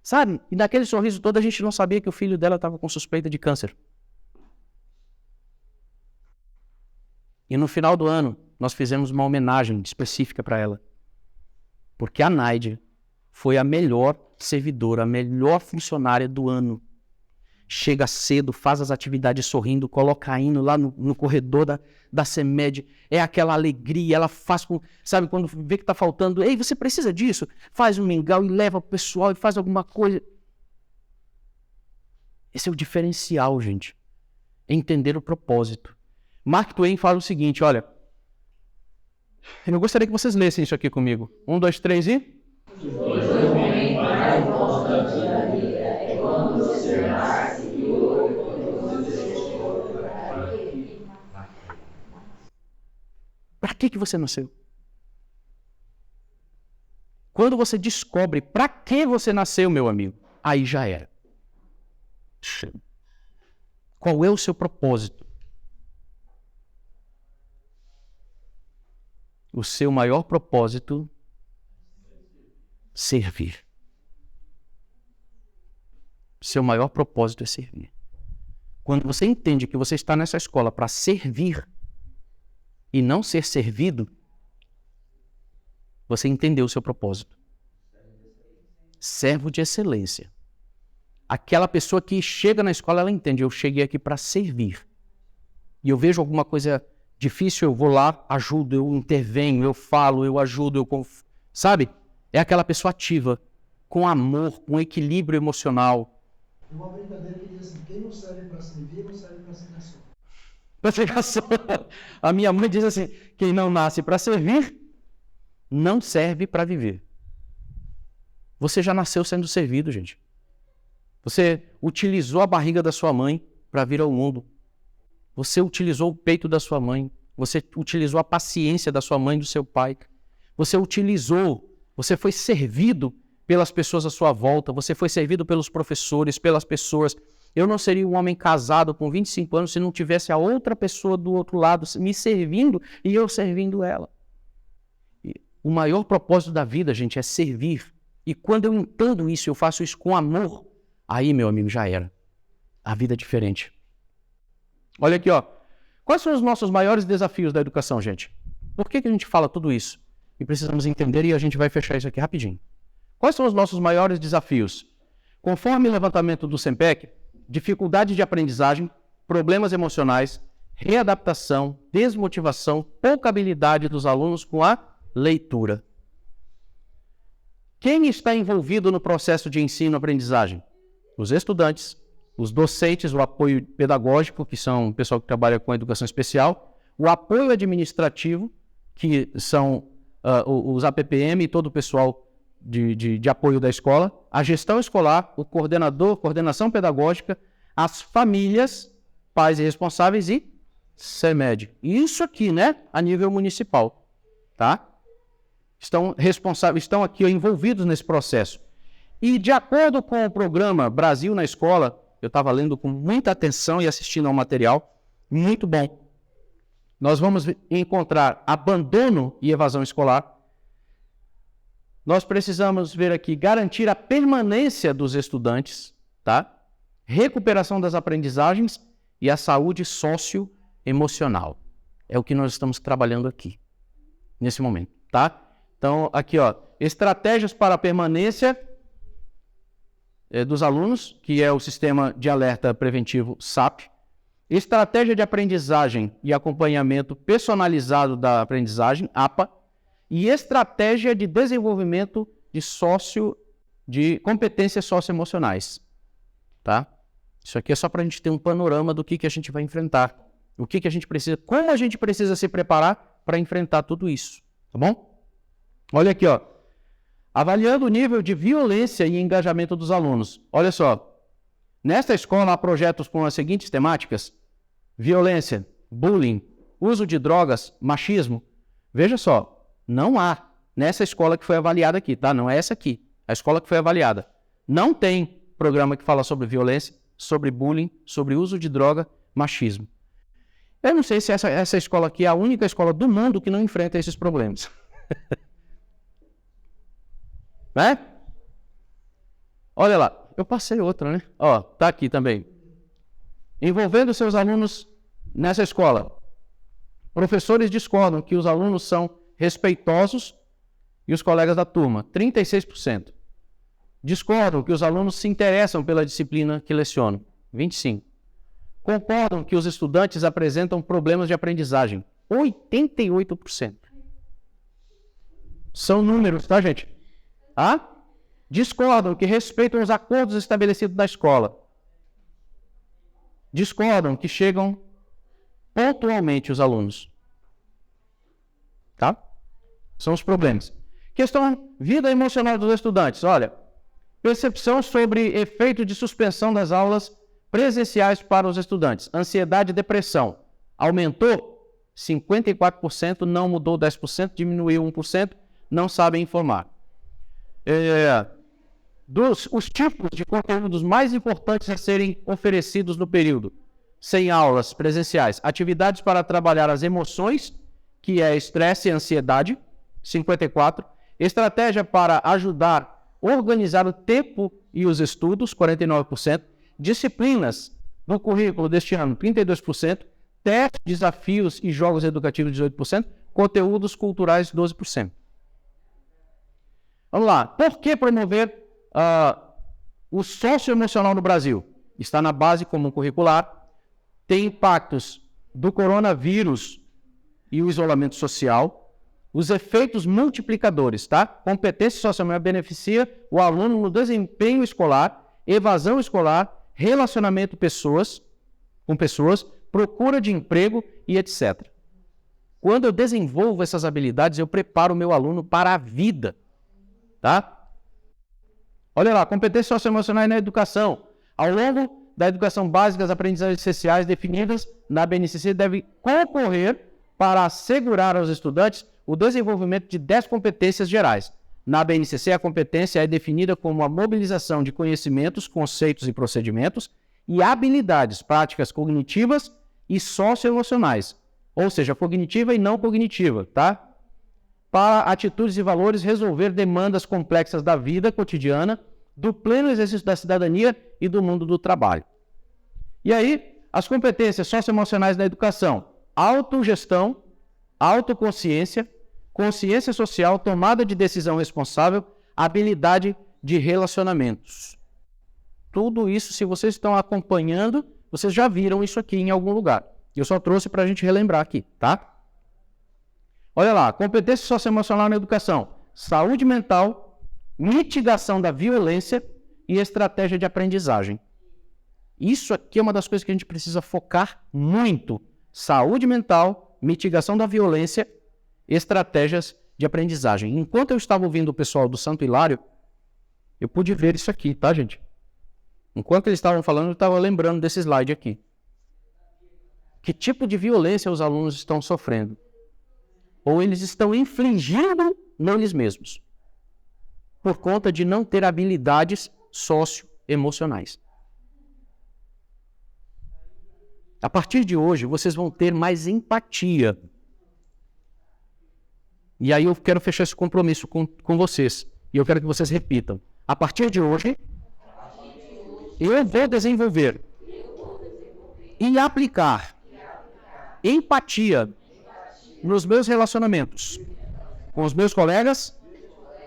Sabe? E naquele sorriso todo a gente não sabia que o filho dela estava com suspeita de câncer. E no final do ano, nós fizemos uma homenagem específica para ela. Porque a Naide foi a melhor servidora, a melhor funcionária do ano. Chega cedo, faz as atividades sorrindo, coloca hino lá no corredor da CEMED, é aquela alegria, ela faz com, sabe, quando vê que está faltando, ei, você precisa disso? Faz um mingau e leva para o pessoal e faz alguma coisa. Esse é o diferencial, gente. É entender o propósito. Mark Twain fala o seguinte, olha, eu gostaria que vocês lessem isso aqui comigo. 1, 2, 3 e... Para que você nasceu? Quando você descobre para que você nasceu, meu amigo, aí já era. Qual é o seu propósito? O seu maior propósito, servir. Seu maior propósito é servir. Quando você entende que você está nessa escola para servir e não ser servido, você entendeu o seu propósito. Servo de excelência. Aquela pessoa que chega na escola, ela entende, eu cheguei aqui para servir. E eu vejo alguma coisa difícil, eu vou lá, ajudo, eu intervenho, eu falo, eu ajudo, sabe? É aquela pessoa ativa, com amor, com equilíbrio emocional. Uma brincadeira que diz assim, quem não serve para servir, não serve para ser nação. A minha mãe diz assim, quem não nasce para servir, não serve para viver. Você já nasceu sendo servido, gente. Você utilizou a barriga da sua mãe para vir ao mundo. Você utilizou o peito da sua mãe. Você utilizou a paciência da sua mãe e do seu pai. Você foi servido pelas pessoas à sua volta. Você foi servido pelos professores, pelas pessoas. Eu não seria um homem casado com 25 anos se não tivesse a outra pessoa do outro lado me servindo e eu servindo ela. E o maior propósito da vida, gente, é servir. E quando eu entendo isso, eu faço isso com amor, aí, meu amigo, já era. A vida é diferente. Olha aqui, ó. Quais são os nossos maiores desafios da educação, gente? Por que a gente fala tudo isso? E precisamos entender e a gente vai fechar isso aqui rapidinho. Quais são os nossos maiores desafios? Conforme o levantamento do SEMPEC, dificuldade de aprendizagem, problemas emocionais, readaptação, desmotivação, pouca habilidade dos alunos com a leitura. Quem está envolvido no processo de ensino-aprendizagem? Os estudantes, os docentes, o apoio pedagógico, que são o pessoal que trabalha com educação especial, o apoio administrativo, que são os APPM e todo o pessoal de apoio da escola, a gestão escolar, o coordenador, coordenação pedagógica, as famílias, pais e responsáveis e CEMED. Isso aqui, né, a nível municipal, tá? Estão aqui envolvidos nesse processo. E de acordo com o programa Brasil na Escola, eu estava lendo com muita atenção e assistindo ao material, muito bom. Nós vamos encontrar abandono e evasão escolar. Nós precisamos ver aqui garantir a permanência dos estudantes, tá? Recuperação das aprendizagens e a saúde socioemocional. É o que nós estamos trabalhando aqui, nesse momento, tá? Então, aqui, ó, estratégias para a permanência dos alunos, que é o Sistema de Alerta Preventivo SAP, estratégia de aprendizagem e acompanhamento personalizado da aprendizagem, APA, e estratégia de desenvolvimento de competências socioemocionais, tá? Isso aqui é só para a gente ter um panorama do que a gente vai enfrentar, o que a gente precisa, como a gente precisa se preparar para enfrentar tudo isso, tá bom? Olha aqui, ó. Avaliando o nível de violência e engajamento dos alunos. Olha só. Nesta escola há projetos com as seguintes temáticas: violência, bullying, uso de drogas, machismo. Veja só, não há nessa escola que foi avaliada aqui, tá? Não é essa aqui. A escola que foi avaliada. Não tem programa que fala sobre violência, sobre bullying, sobre uso de droga, machismo. Eu não sei se essa escola aqui é a única escola do mundo que não enfrenta esses problemas. Né? Olha lá, eu passei outra, né? Ó, tá aqui também. Envolvendo seus alunos nessa escola. Professores discordam que os alunos são respeitosos e os colegas da turma, 36%. Discordam que os alunos se interessam pela disciplina que lecionam, 25%. Concordam que os estudantes apresentam problemas de aprendizagem, 88%. São números, tá, gente? Discordam que respeitam os acordos estabelecidos na escola. Discordam que chegam pontualmente os alunos. Tá? São os problemas. Questão vida emocional dos estudantes. Olha, percepção sobre efeito de suspensão das aulas presenciais para os estudantes. Ansiedade e depressão. Aumentou 54%, não mudou 10%, diminuiu 1%, não sabem informar. Os tipos de conteúdos mais importantes a serem oferecidos no período: sem aulas presenciais, atividades para trabalhar as emoções, que é estresse e ansiedade, 54%, estratégia para ajudar a organizar o tempo e os estudos, 49%, disciplinas no currículo deste ano, 32%, testes, desafios e jogos educativos, 18%, conteúdos culturais, 12%. Vamos lá. Por que promover o socioemocional no Brasil? Está na base comum curricular, tem impactos do coronavírus e o isolamento social, os efeitos multiplicadores, tá? Competência socioemocional beneficia o aluno no desempenho escolar, evasão escolar, relacionamento com pessoas, procura de emprego e etc. Quando eu desenvolvo essas habilidades, eu preparo o meu aluno para a vida. Tá? Olha lá, competências socioemocionais na educação. Ao longo da educação básica, as aprendizagens essenciais definidas na BNCC devem concorrer para assegurar aos estudantes o desenvolvimento de 10 competências gerais. Na BNCC, a competência é definida como a mobilização de conhecimentos, conceitos e procedimentos e habilidades, práticas cognitivas e socioemocionais, ou seja, cognitiva e não cognitiva, tá? Para atitudes e valores resolver demandas complexas da vida cotidiana, do pleno exercício da cidadania e do mundo do trabalho. E aí, as competências socioemocionais da educação: autogestão, autoconsciência, consciência social, tomada de decisão responsável, habilidade de relacionamentos. Tudo isso, se vocês estão acompanhando, vocês já viram isso aqui em algum lugar. Eu só trouxe para a gente relembrar aqui, tá? Olha lá, competência socioemocional na educação: saúde mental, mitigação da violência e estratégia de aprendizagem. Isso aqui é uma das coisas que a gente precisa focar muito. Saúde mental, mitigação da violência, estratégias de aprendizagem. Enquanto eu estava ouvindo o pessoal do Santo Hilário, eu pude ver isso aqui, tá, gente? Enquanto eles estavam falando, eu estava lembrando desse slide aqui. Que tipo de violência os alunos estão sofrendo? Ou eles estão infligindo neles mesmos, por conta de não ter habilidades socioemocionais. A partir de hoje, vocês vão ter mais empatia. E aí eu quero fechar esse compromisso com vocês. E eu quero que vocês repitam. A partir de hoje, eu vou desenvolver e aplicar empatia nos meus relacionamentos com os meus colegas,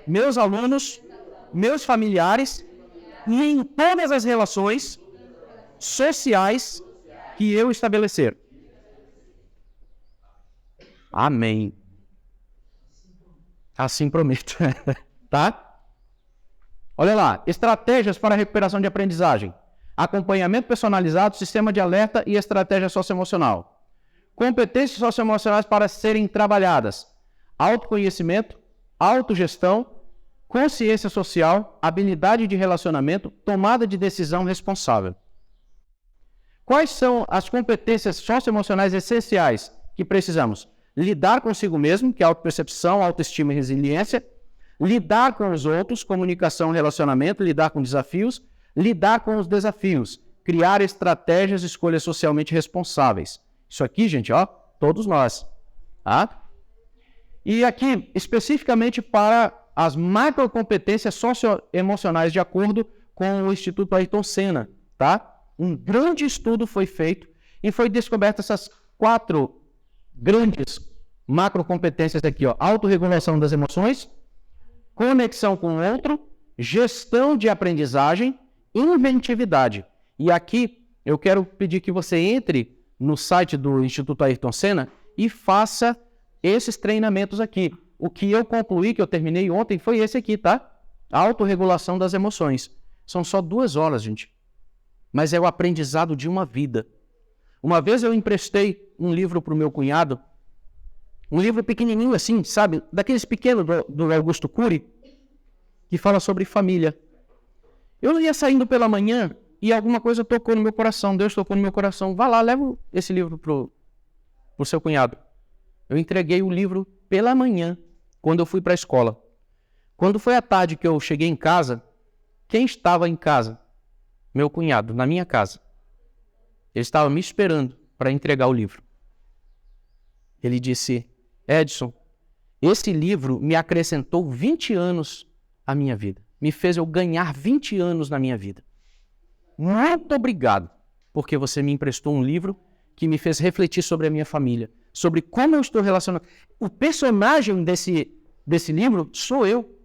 meus alunos, meus familiares e em todas as relações sociais que eu estabelecer. Amém. Assim prometo. Tá? Olha lá, estratégias para a recuperação de aprendizagem: acompanhamento personalizado, sistema de alerta e estratégia socioemocional. Competências socioemocionais para serem trabalhadas: autoconhecimento, autogestão, consciência social, habilidade de relacionamento, tomada de decisão responsável. Quais são as competências socioemocionais essenciais que precisamos? Lidar consigo mesmo, que é autopercepção, autoestima e resiliência. Lidar com os outros, comunicação, relacionamento. Lidar com desafios. Lidar com os desafios. Criar estratégias e escolhas socialmente responsáveis. Isso aqui, gente, ó, todos nós. Tá? E aqui, especificamente para as macrocompetências socioemocionais, de acordo com o Instituto Ayrton Senna, tá? Um grande estudo foi feito e foi descoberto essas 4 grandes macrocompetências aqui, ó: autorregulação das emoções, conexão com o outro, gestão de aprendizagem, inventividade. E aqui eu quero pedir que você entre no site do Instituto Ayrton Senna e faça esses treinamentos aqui. O que eu concluí, que eu terminei ontem, foi esse aqui, tá? Autorregulação das emoções. São só 2 horas, gente. Mas é o aprendizado de uma vida. Uma vez eu emprestei um livro para o meu cunhado, um livro pequenininho assim, sabe? Daqueles pequenos do Augusto Cury, que fala sobre família. Eu ia saindo pela manhã e alguma coisa tocou no meu coração. Deus tocou no meu coração. Vá lá, leva esse livro pro seu cunhado. Eu entreguei o livro pela manhã, quando eu fui para a escola. Quando foi à tarde que eu cheguei em casa, quem estava em casa? Meu cunhado, na minha casa. Ele estava me esperando para entregar o livro. Ele disse: Edson, esse livro me acrescentou 20 anos à minha vida. Me fez eu ganhar 20 anos na minha vida. Muito obrigado, porque você me emprestou um livro que me fez refletir sobre a minha família, sobre como eu estou relacionado. O personagem desse livro sou eu.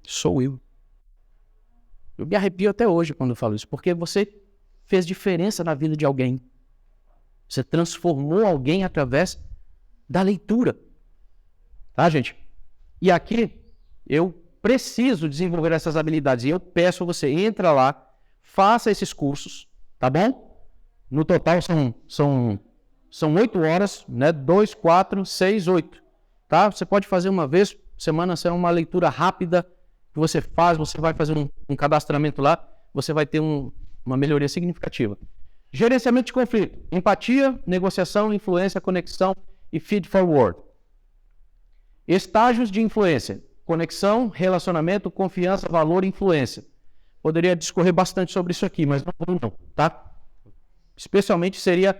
Sou eu. Eu me arrepio até hoje quando eu falo isso, porque você fez diferença na vida de alguém. Você transformou alguém através da leitura. Tá, gente? E aqui eu preciso desenvolver essas habilidades. E eu peço a você, entra lá, faça esses cursos, tá bom? No total são 8 horas, né? 2, 4, 6, 8. Tá? Você pode fazer uma vez por semana, é uma leitura rápida que você faz, você vai fazer um cadastramento lá, você vai ter uma melhoria significativa. Gerenciamento de conflito: empatia, negociação, influência, conexão e feed forward. Estágios de influência: conexão, relacionamento, confiança, valor e influência. Poderia discorrer bastante sobre isso aqui, mas não vou não, tá? Especialmente seria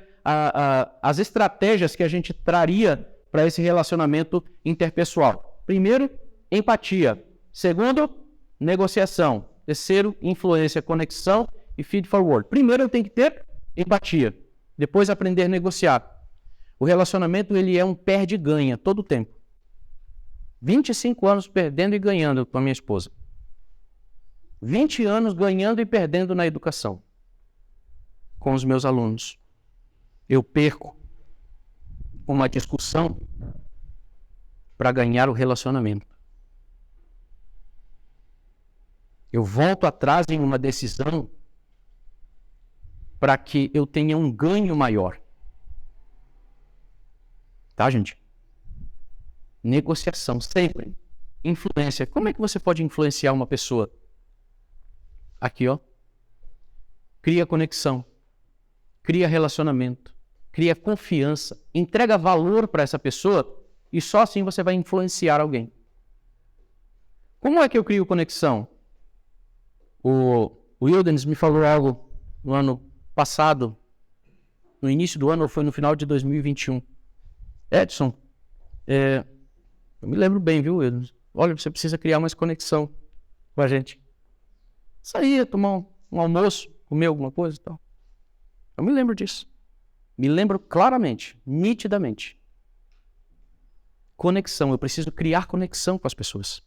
as estratégias que a gente traria para esse relacionamento interpessoal. Primeiro, empatia. Segundo, negociação. Terceiro, influência, conexão e feed forward. Primeiro eu tenho que ter empatia. Depois aprender a negociar. O relacionamento ele é um perde-ganha todo o tempo. 25 anos perdendo e ganhando com a minha esposa. 20 anos ganhando e perdendo na educação. Com os meus alunos. Eu perco uma discussão para ganhar o relacionamento. Eu volto atrás em uma decisão para que eu tenha um ganho maior. Tá, gente? Negociação, sempre. Influência. Como é que você pode influenciar uma pessoa? Aqui, ó. Cria conexão. Cria relacionamento. Cria confiança. Entrega valor para essa pessoa e só assim você vai influenciar alguém. Como é que eu crio conexão? O Wildens me falou algo no ano passado, no início do ano ou foi no final de 2021. Edson, eu me lembro bem, viu, Wildens? Olha, você precisa criar mais conexão com a gente. Saía, tomar um almoço, comer alguma coisa e tal. Eu me lembro disso. Me lembro claramente, nitidamente. Conexão, eu preciso criar conexão com as pessoas.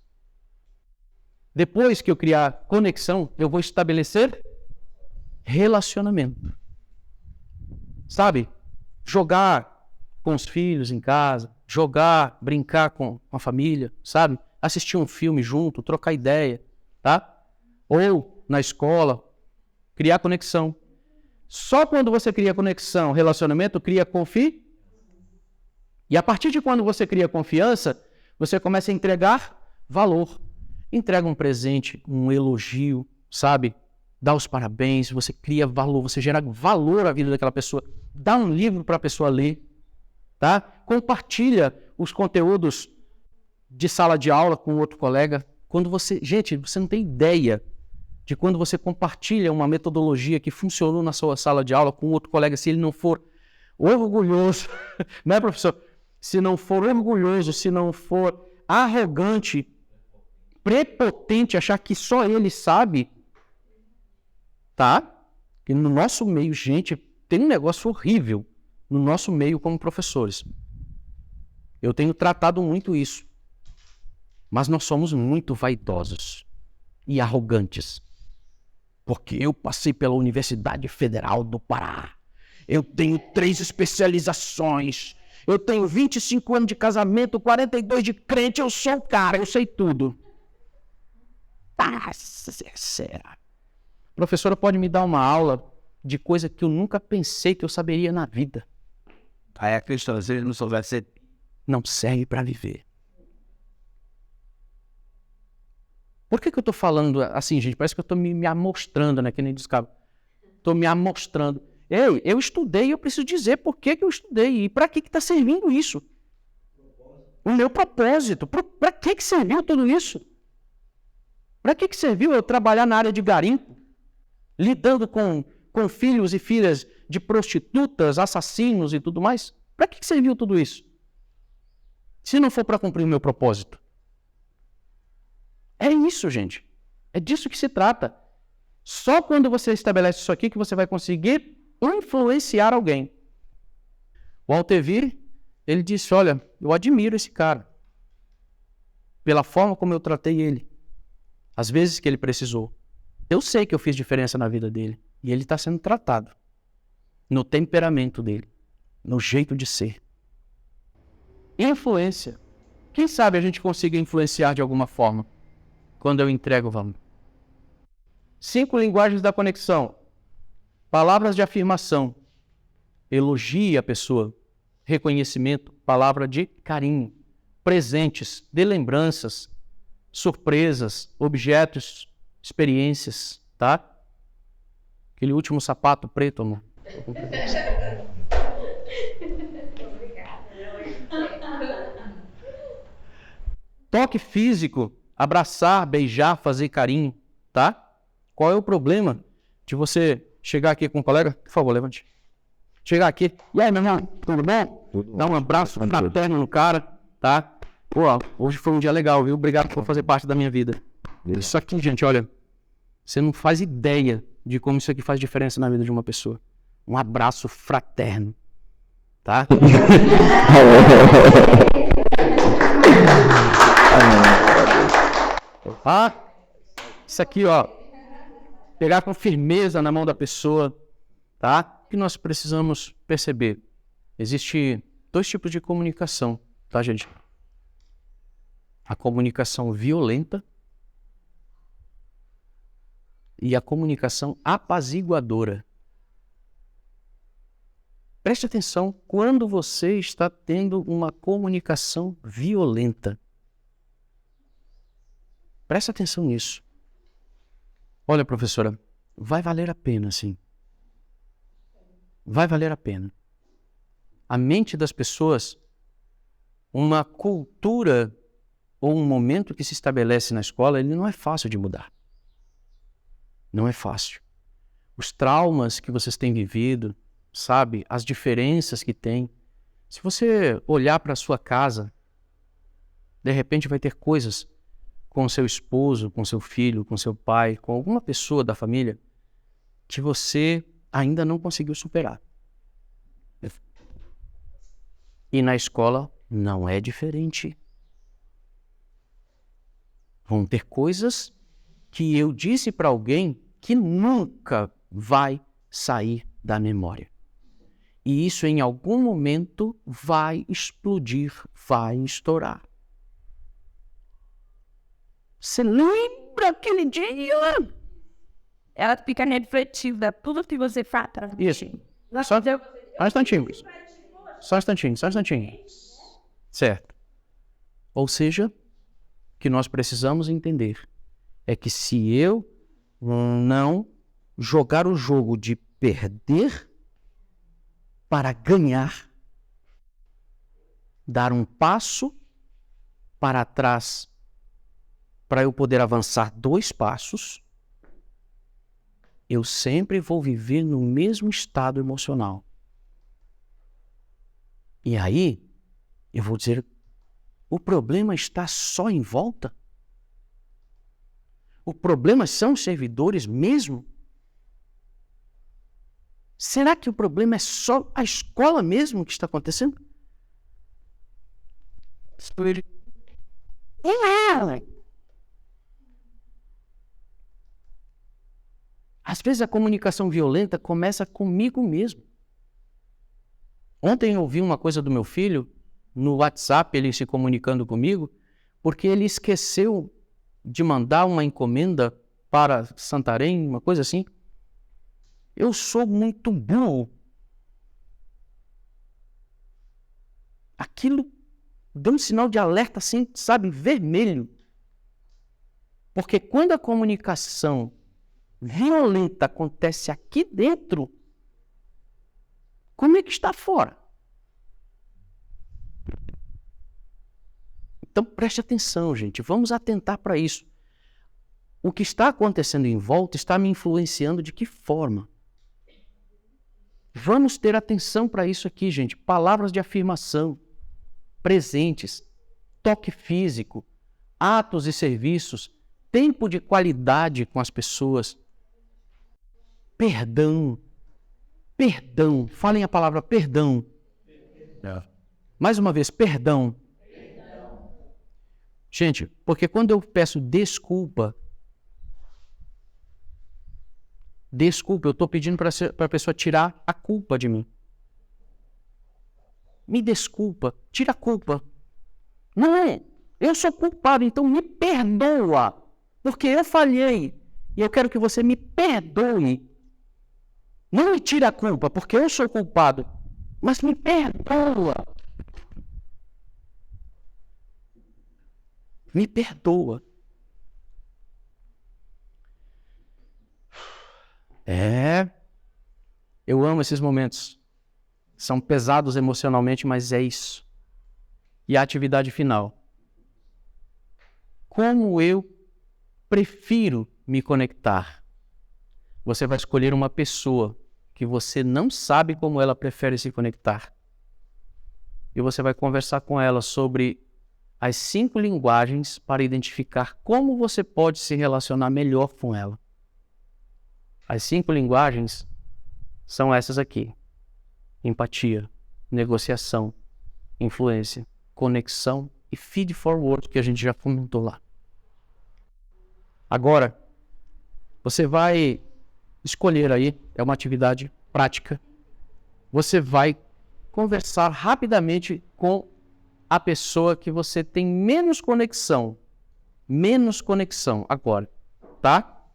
Depois que eu criar conexão, eu vou estabelecer relacionamento. Sabe? Jogar com os filhos em casa, jogar, brincar com a família, sabe? Assistir um filme junto, trocar ideia, tá? Ou na escola, criar conexão. Só quando você cria conexão, relacionamento, cria confiança. E a partir de quando você cria confiança, você começa a entregar valor. Entrega um presente, um elogio, sabe? Dá os parabéns, você cria valor, você gera valor à vida daquela pessoa. Dá um livro para a pessoa ler, tá? Compartilha os conteúdos de sala de aula com outro colega. Gente, você não tem ideia de quando você compartilha uma metodologia que funcionou na sua sala de aula com outro colega, se ele não for orgulhoso, né, professor? Se não for orgulhoso, se não for arrogante, prepotente, achar que só ele sabe, tá? E no nosso meio, gente, tem um negócio horrível no nosso meio como professores. Eu tenho tratado muito isso. Mas nós somos muito vaidosos e arrogantes. Porque eu passei pela Universidade Federal do Pará. Eu tenho 3 especializações. Eu tenho 25 anos de casamento, 42 de crente. Eu sou o cara, eu sei tudo. Nossa, será? A professora pode me dar uma aula de coisa que eu nunca pensei que eu saberia na vida. Aí a questão, se ele não soubesse, não serve para viver. Por que eu estou falando assim, gente? Parece que eu estou me amostrando, né? Que nem diz o cara. Estou me amostrando. Eu estudei e eu preciso dizer por que eu estudei e para que está servindo isso. O meu propósito. Para que serviu tudo isso? Para que serviu eu trabalhar na área de garimpo? Lidando com filhos e filhas de prostitutas, assassinos e tudo mais? Para que serviu tudo isso? Se não for para cumprir o meu propósito. É isso, gente. É disso que se trata. Só quando você estabelece isso aqui que você vai conseguir influenciar alguém. O Altevir, ele disse, olha, eu admiro esse cara. Pela forma como eu tratei ele. Às vezes que ele precisou. Eu sei que eu fiz diferença na vida dele. E ele está sendo tratado. No temperamento dele. No jeito de ser. Influência. Quem sabe a gente consiga influenciar de alguma forma. Quando eu entrego o valor. 5 linguagens da conexão. Palavras de afirmação. Elogie a pessoa. Reconhecimento. Palavra de carinho. Presentes. De lembranças. Surpresas. Objetos. Experiências. Tá? Aquele último sapato preto, amor. Toque físico. Abraçar, beijar, fazer carinho. Tá? Qual é o problema de você chegar aqui com um colega? Por favor, levante. Chegar aqui, e aí, meu irmão, tudo bem? Dá um abraço fraterno no cara, tá? Pô, hoje foi um dia legal, viu? Obrigado por fazer parte da minha vida. Isso aqui, gente, olha, você não faz ideia de como isso aqui faz diferença na vida de uma pessoa. Um abraço fraterno, tá? Isso aqui, ó, pegar com firmeza na mão da pessoa, tá? O que nós precisamos perceber? Existe 2 tipos de comunicação, tá, gente? A comunicação violenta e a comunicação apaziguadora. Preste atenção quando você está tendo uma comunicação violenta. Preste atenção nisso. Olha, professora, vai valer a pena, sim. Vai valer a pena. A mente das pessoas, uma cultura ou um momento que se estabelece na escola, ele não é fácil de mudar. Não é fácil. Os traumas que vocês têm vivido, sabe? As diferenças que tem. Se você olhar para a sua casa, de repente vai ter coisas com seu esposo, com seu filho, com seu pai, com alguma pessoa da família que você ainda não conseguiu superar. E na escola não é diferente. Vão ter coisas que eu disse para alguém que nunca vai sair da memória. E isso em algum momento vai explodir, vai estourar. Você lembra aquele dia? Ela fica refletida, tudo que você faz. Isso. Só um instantinho. Só um instantinho. Certo. Ou seja, o que nós precisamos entender é que se eu não jogar o jogo de perder para ganhar, dar um passo para trás para eu poder avançar 2 passos, eu sempre vou viver no mesmo estado emocional. E aí, eu vou dizer, o problema está só em volta? O problema são os servidores mesmo? Será que o problema é só a escola mesmo que está acontecendo? Às vezes a comunicação violenta começa comigo mesmo. Ontem eu ouvi uma coisa do meu filho, no WhatsApp, ele se comunicando comigo, porque ele esqueceu de mandar uma encomenda para Santarém, uma coisa assim. Eu sou muito burro. Aquilo deu um sinal de alerta assim, sabe, vermelho. Porque quando a comunicação violenta acontece aqui dentro, como é que está fora? Então preste atenção, gente. Vamos atentar para isso. O que está acontecendo em volta está me influenciando de que forma? Vamos ter atenção para isso aqui, gente. Palavras de afirmação, presentes, toque físico, atos e serviços, tempo de qualidade com as pessoas, perdão. Perdão. Falem a palavra perdão. Mais uma vez, perdão. Gente, porque quando eu peço desculpa, eu estou pedindo para a pessoa tirar a culpa de mim. Me desculpa, tira a culpa. Não, eu sou culpado, então me perdoa, porque eu falhei e eu quero que você me perdoe. Não me tira a culpa, porque eu sou culpado, mas me perdoa. Me perdoa. Eu amo esses momentos. São pesados emocionalmente, mas é isso. E a atividade final. Como eu prefiro me conectar você vai escolher uma pessoa que você não sabe como ela prefere se conectar. E você vai conversar com ela sobre as 5 linguagens para identificar como você pode se relacionar melhor com ela. As 5 linguagens são essas aqui: empatia, negociação, influência, conexão e feed forward, que a gente já comentou lá. Agora, você vai escolher aí, é uma atividade prática, você vai conversar rapidamente com a pessoa que você tem menos conexão agora, tá?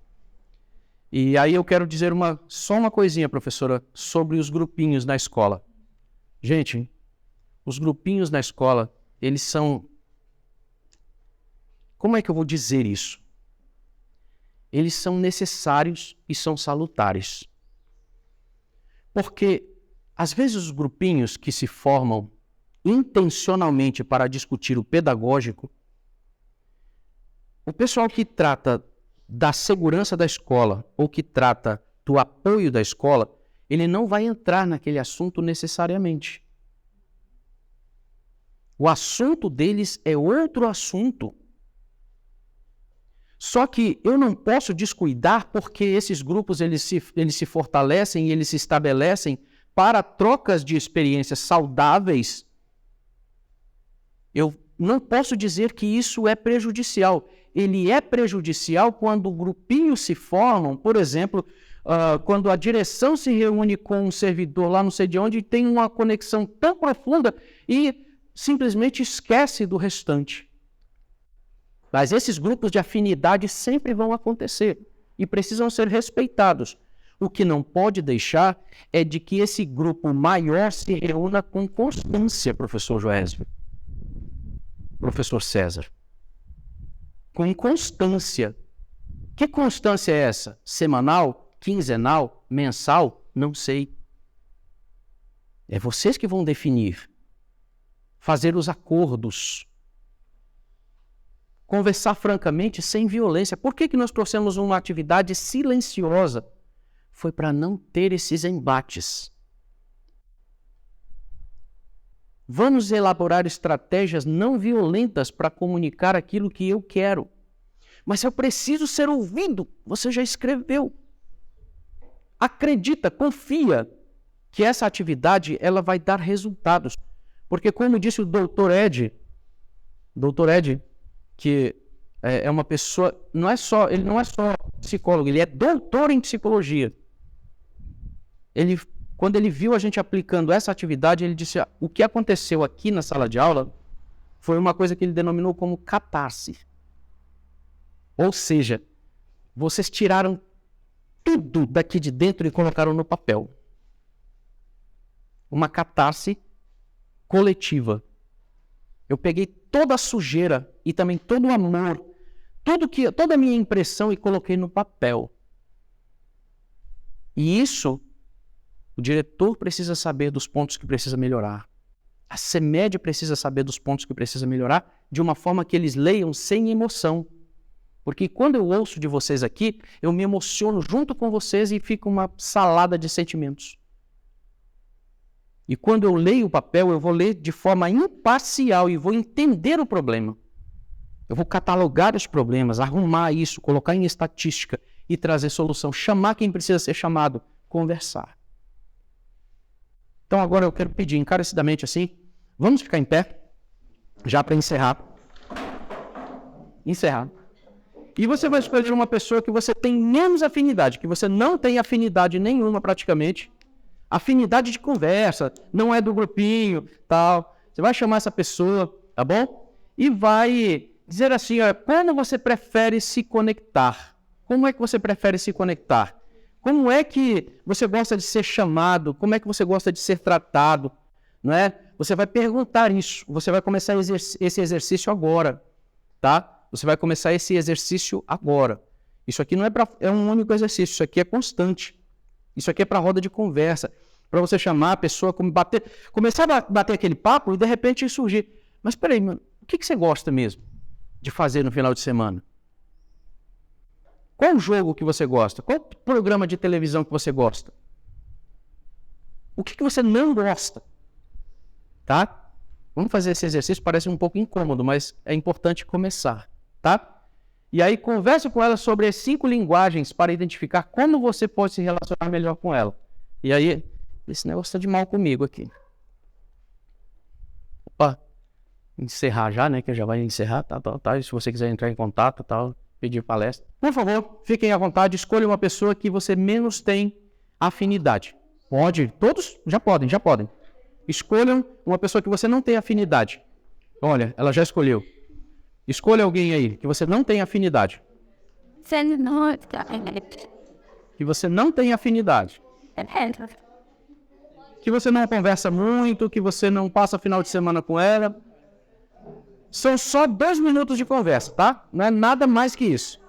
E aí eu quero dizer só uma coisinha, professora, sobre os grupinhos na escola. Gente, os grupinhos na escola, eles são... Como é que eu vou dizer isso? Eles são necessários e são salutares. Porque, às vezes, os grupinhos que se formam intencionalmente para discutir o pedagógico, o pessoal que trata da segurança da escola ou que trata do apoio da escola, ele não vai entrar naquele assunto necessariamente. O assunto deles é outro assunto. Só que eu não posso descuidar porque esses grupos eles se fortalecem e eles se estabelecem para trocas de experiências saudáveis. Eu não posso dizer que isso é prejudicial. Ele é prejudicial quando grupinhos se formam, por exemplo, quando a direção se reúne com um servidor lá não sei de onde e tem uma conexão tão profunda e simplesmente esquece do restante. Mas esses grupos de afinidade sempre vão acontecer e precisam ser respeitados. O que não pode deixar é de que esse grupo maior se reúna com constância, professor Joésio, professor César. Com constância. Que constância é essa? Semanal? Quinzenal? Mensal? Não sei. É vocês que vão definir. Fazer os acordos. Conversar francamente, sem violência. Por que nós trouxemos uma atividade silenciosa? Foi para não ter esses embates. Vamos elaborar estratégias não violentas para comunicar aquilo que eu quero. Mas eu preciso ser ouvido. Você já escreveu. Acredita, confia que essa atividade ela vai dar resultados. Porque como disse o Dr. Ed, que é uma pessoa, ele não é só psicólogo, ele é doutor em psicologia. Quando ele viu a gente aplicando essa atividade, ele disse, o que aconteceu aqui na sala de aula foi uma coisa que ele denominou como catarse. Ou seja, vocês tiraram tudo daqui de dentro e colocaram no papel. Uma catarse coletiva. Eu peguei toda a sujeira e também todo o amor, toda a minha impressão e coloquei no papel. E isso, o diretor precisa saber dos pontos que precisa melhorar. A CEMED precisa saber dos pontos que precisa melhorar de uma forma que eles leiam sem emoção. Porque quando eu ouço de vocês aqui, eu me emociono junto com vocês e fica uma salada de sentimentos. E quando eu leio o papel, eu vou ler de forma imparcial e vou entender o problema. Eu vou catalogar os problemas, arrumar isso, colocar em estatística e trazer solução. Chamar quem precisa ser chamado, conversar. Então agora eu quero pedir encarecidamente assim, vamos ficar em pé, já para encerrar. E você vai escolher uma pessoa que você tem menos afinidade, que você não tem afinidade nenhuma praticamente. Afinidade de conversa, não é do grupinho, tal. Você vai chamar essa pessoa, tá bom? E vai dizer assim, olha, como você prefere se conectar? Como é que você prefere se conectar? Como é que você gosta de ser chamado? Como é que você gosta de ser tratado? Não é? Você vai perguntar isso. Você vai começar esse exercício agora, tá? Você vai começar esse exercício agora. Isso aqui não é um único exercício, isso aqui é constante. Isso aqui é para roda de conversa, para você chamar a pessoa, começar a bater aquele papo e de repente surgir. Mas espera aí, mano, o que você gosta mesmo de fazer no final de semana? Qual jogo que você gosta? Qual programa de televisão que você gosta? O que você não gosta? Tá? Vamos fazer esse exercício, parece um pouco incômodo, mas é importante começar, tá? E aí converse com ela sobre as 5 linguagens para identificar como você pode se relacionar melhor com ela. E aí, esse negócio está de mal comigo aqui. Opa, encerrar já, né? Que já vai encerrar, tá. E se você quiser entrar em contato, tal, pedir palestra. Por favor, fiquem à vontade, escolha uma pessoa que você menos tem afinidade. Pode, todos já podem. Escolham uma pessoa que você não tem afinidade. Olha, ela já escolheu. Escolha alguém aí que você não tem afinidade. Que você não tem afinidade. Que você não conversa muito, que você não passa final de semana com ela. São só 2 minutos de conversa, tá? Não é nada mais que isso.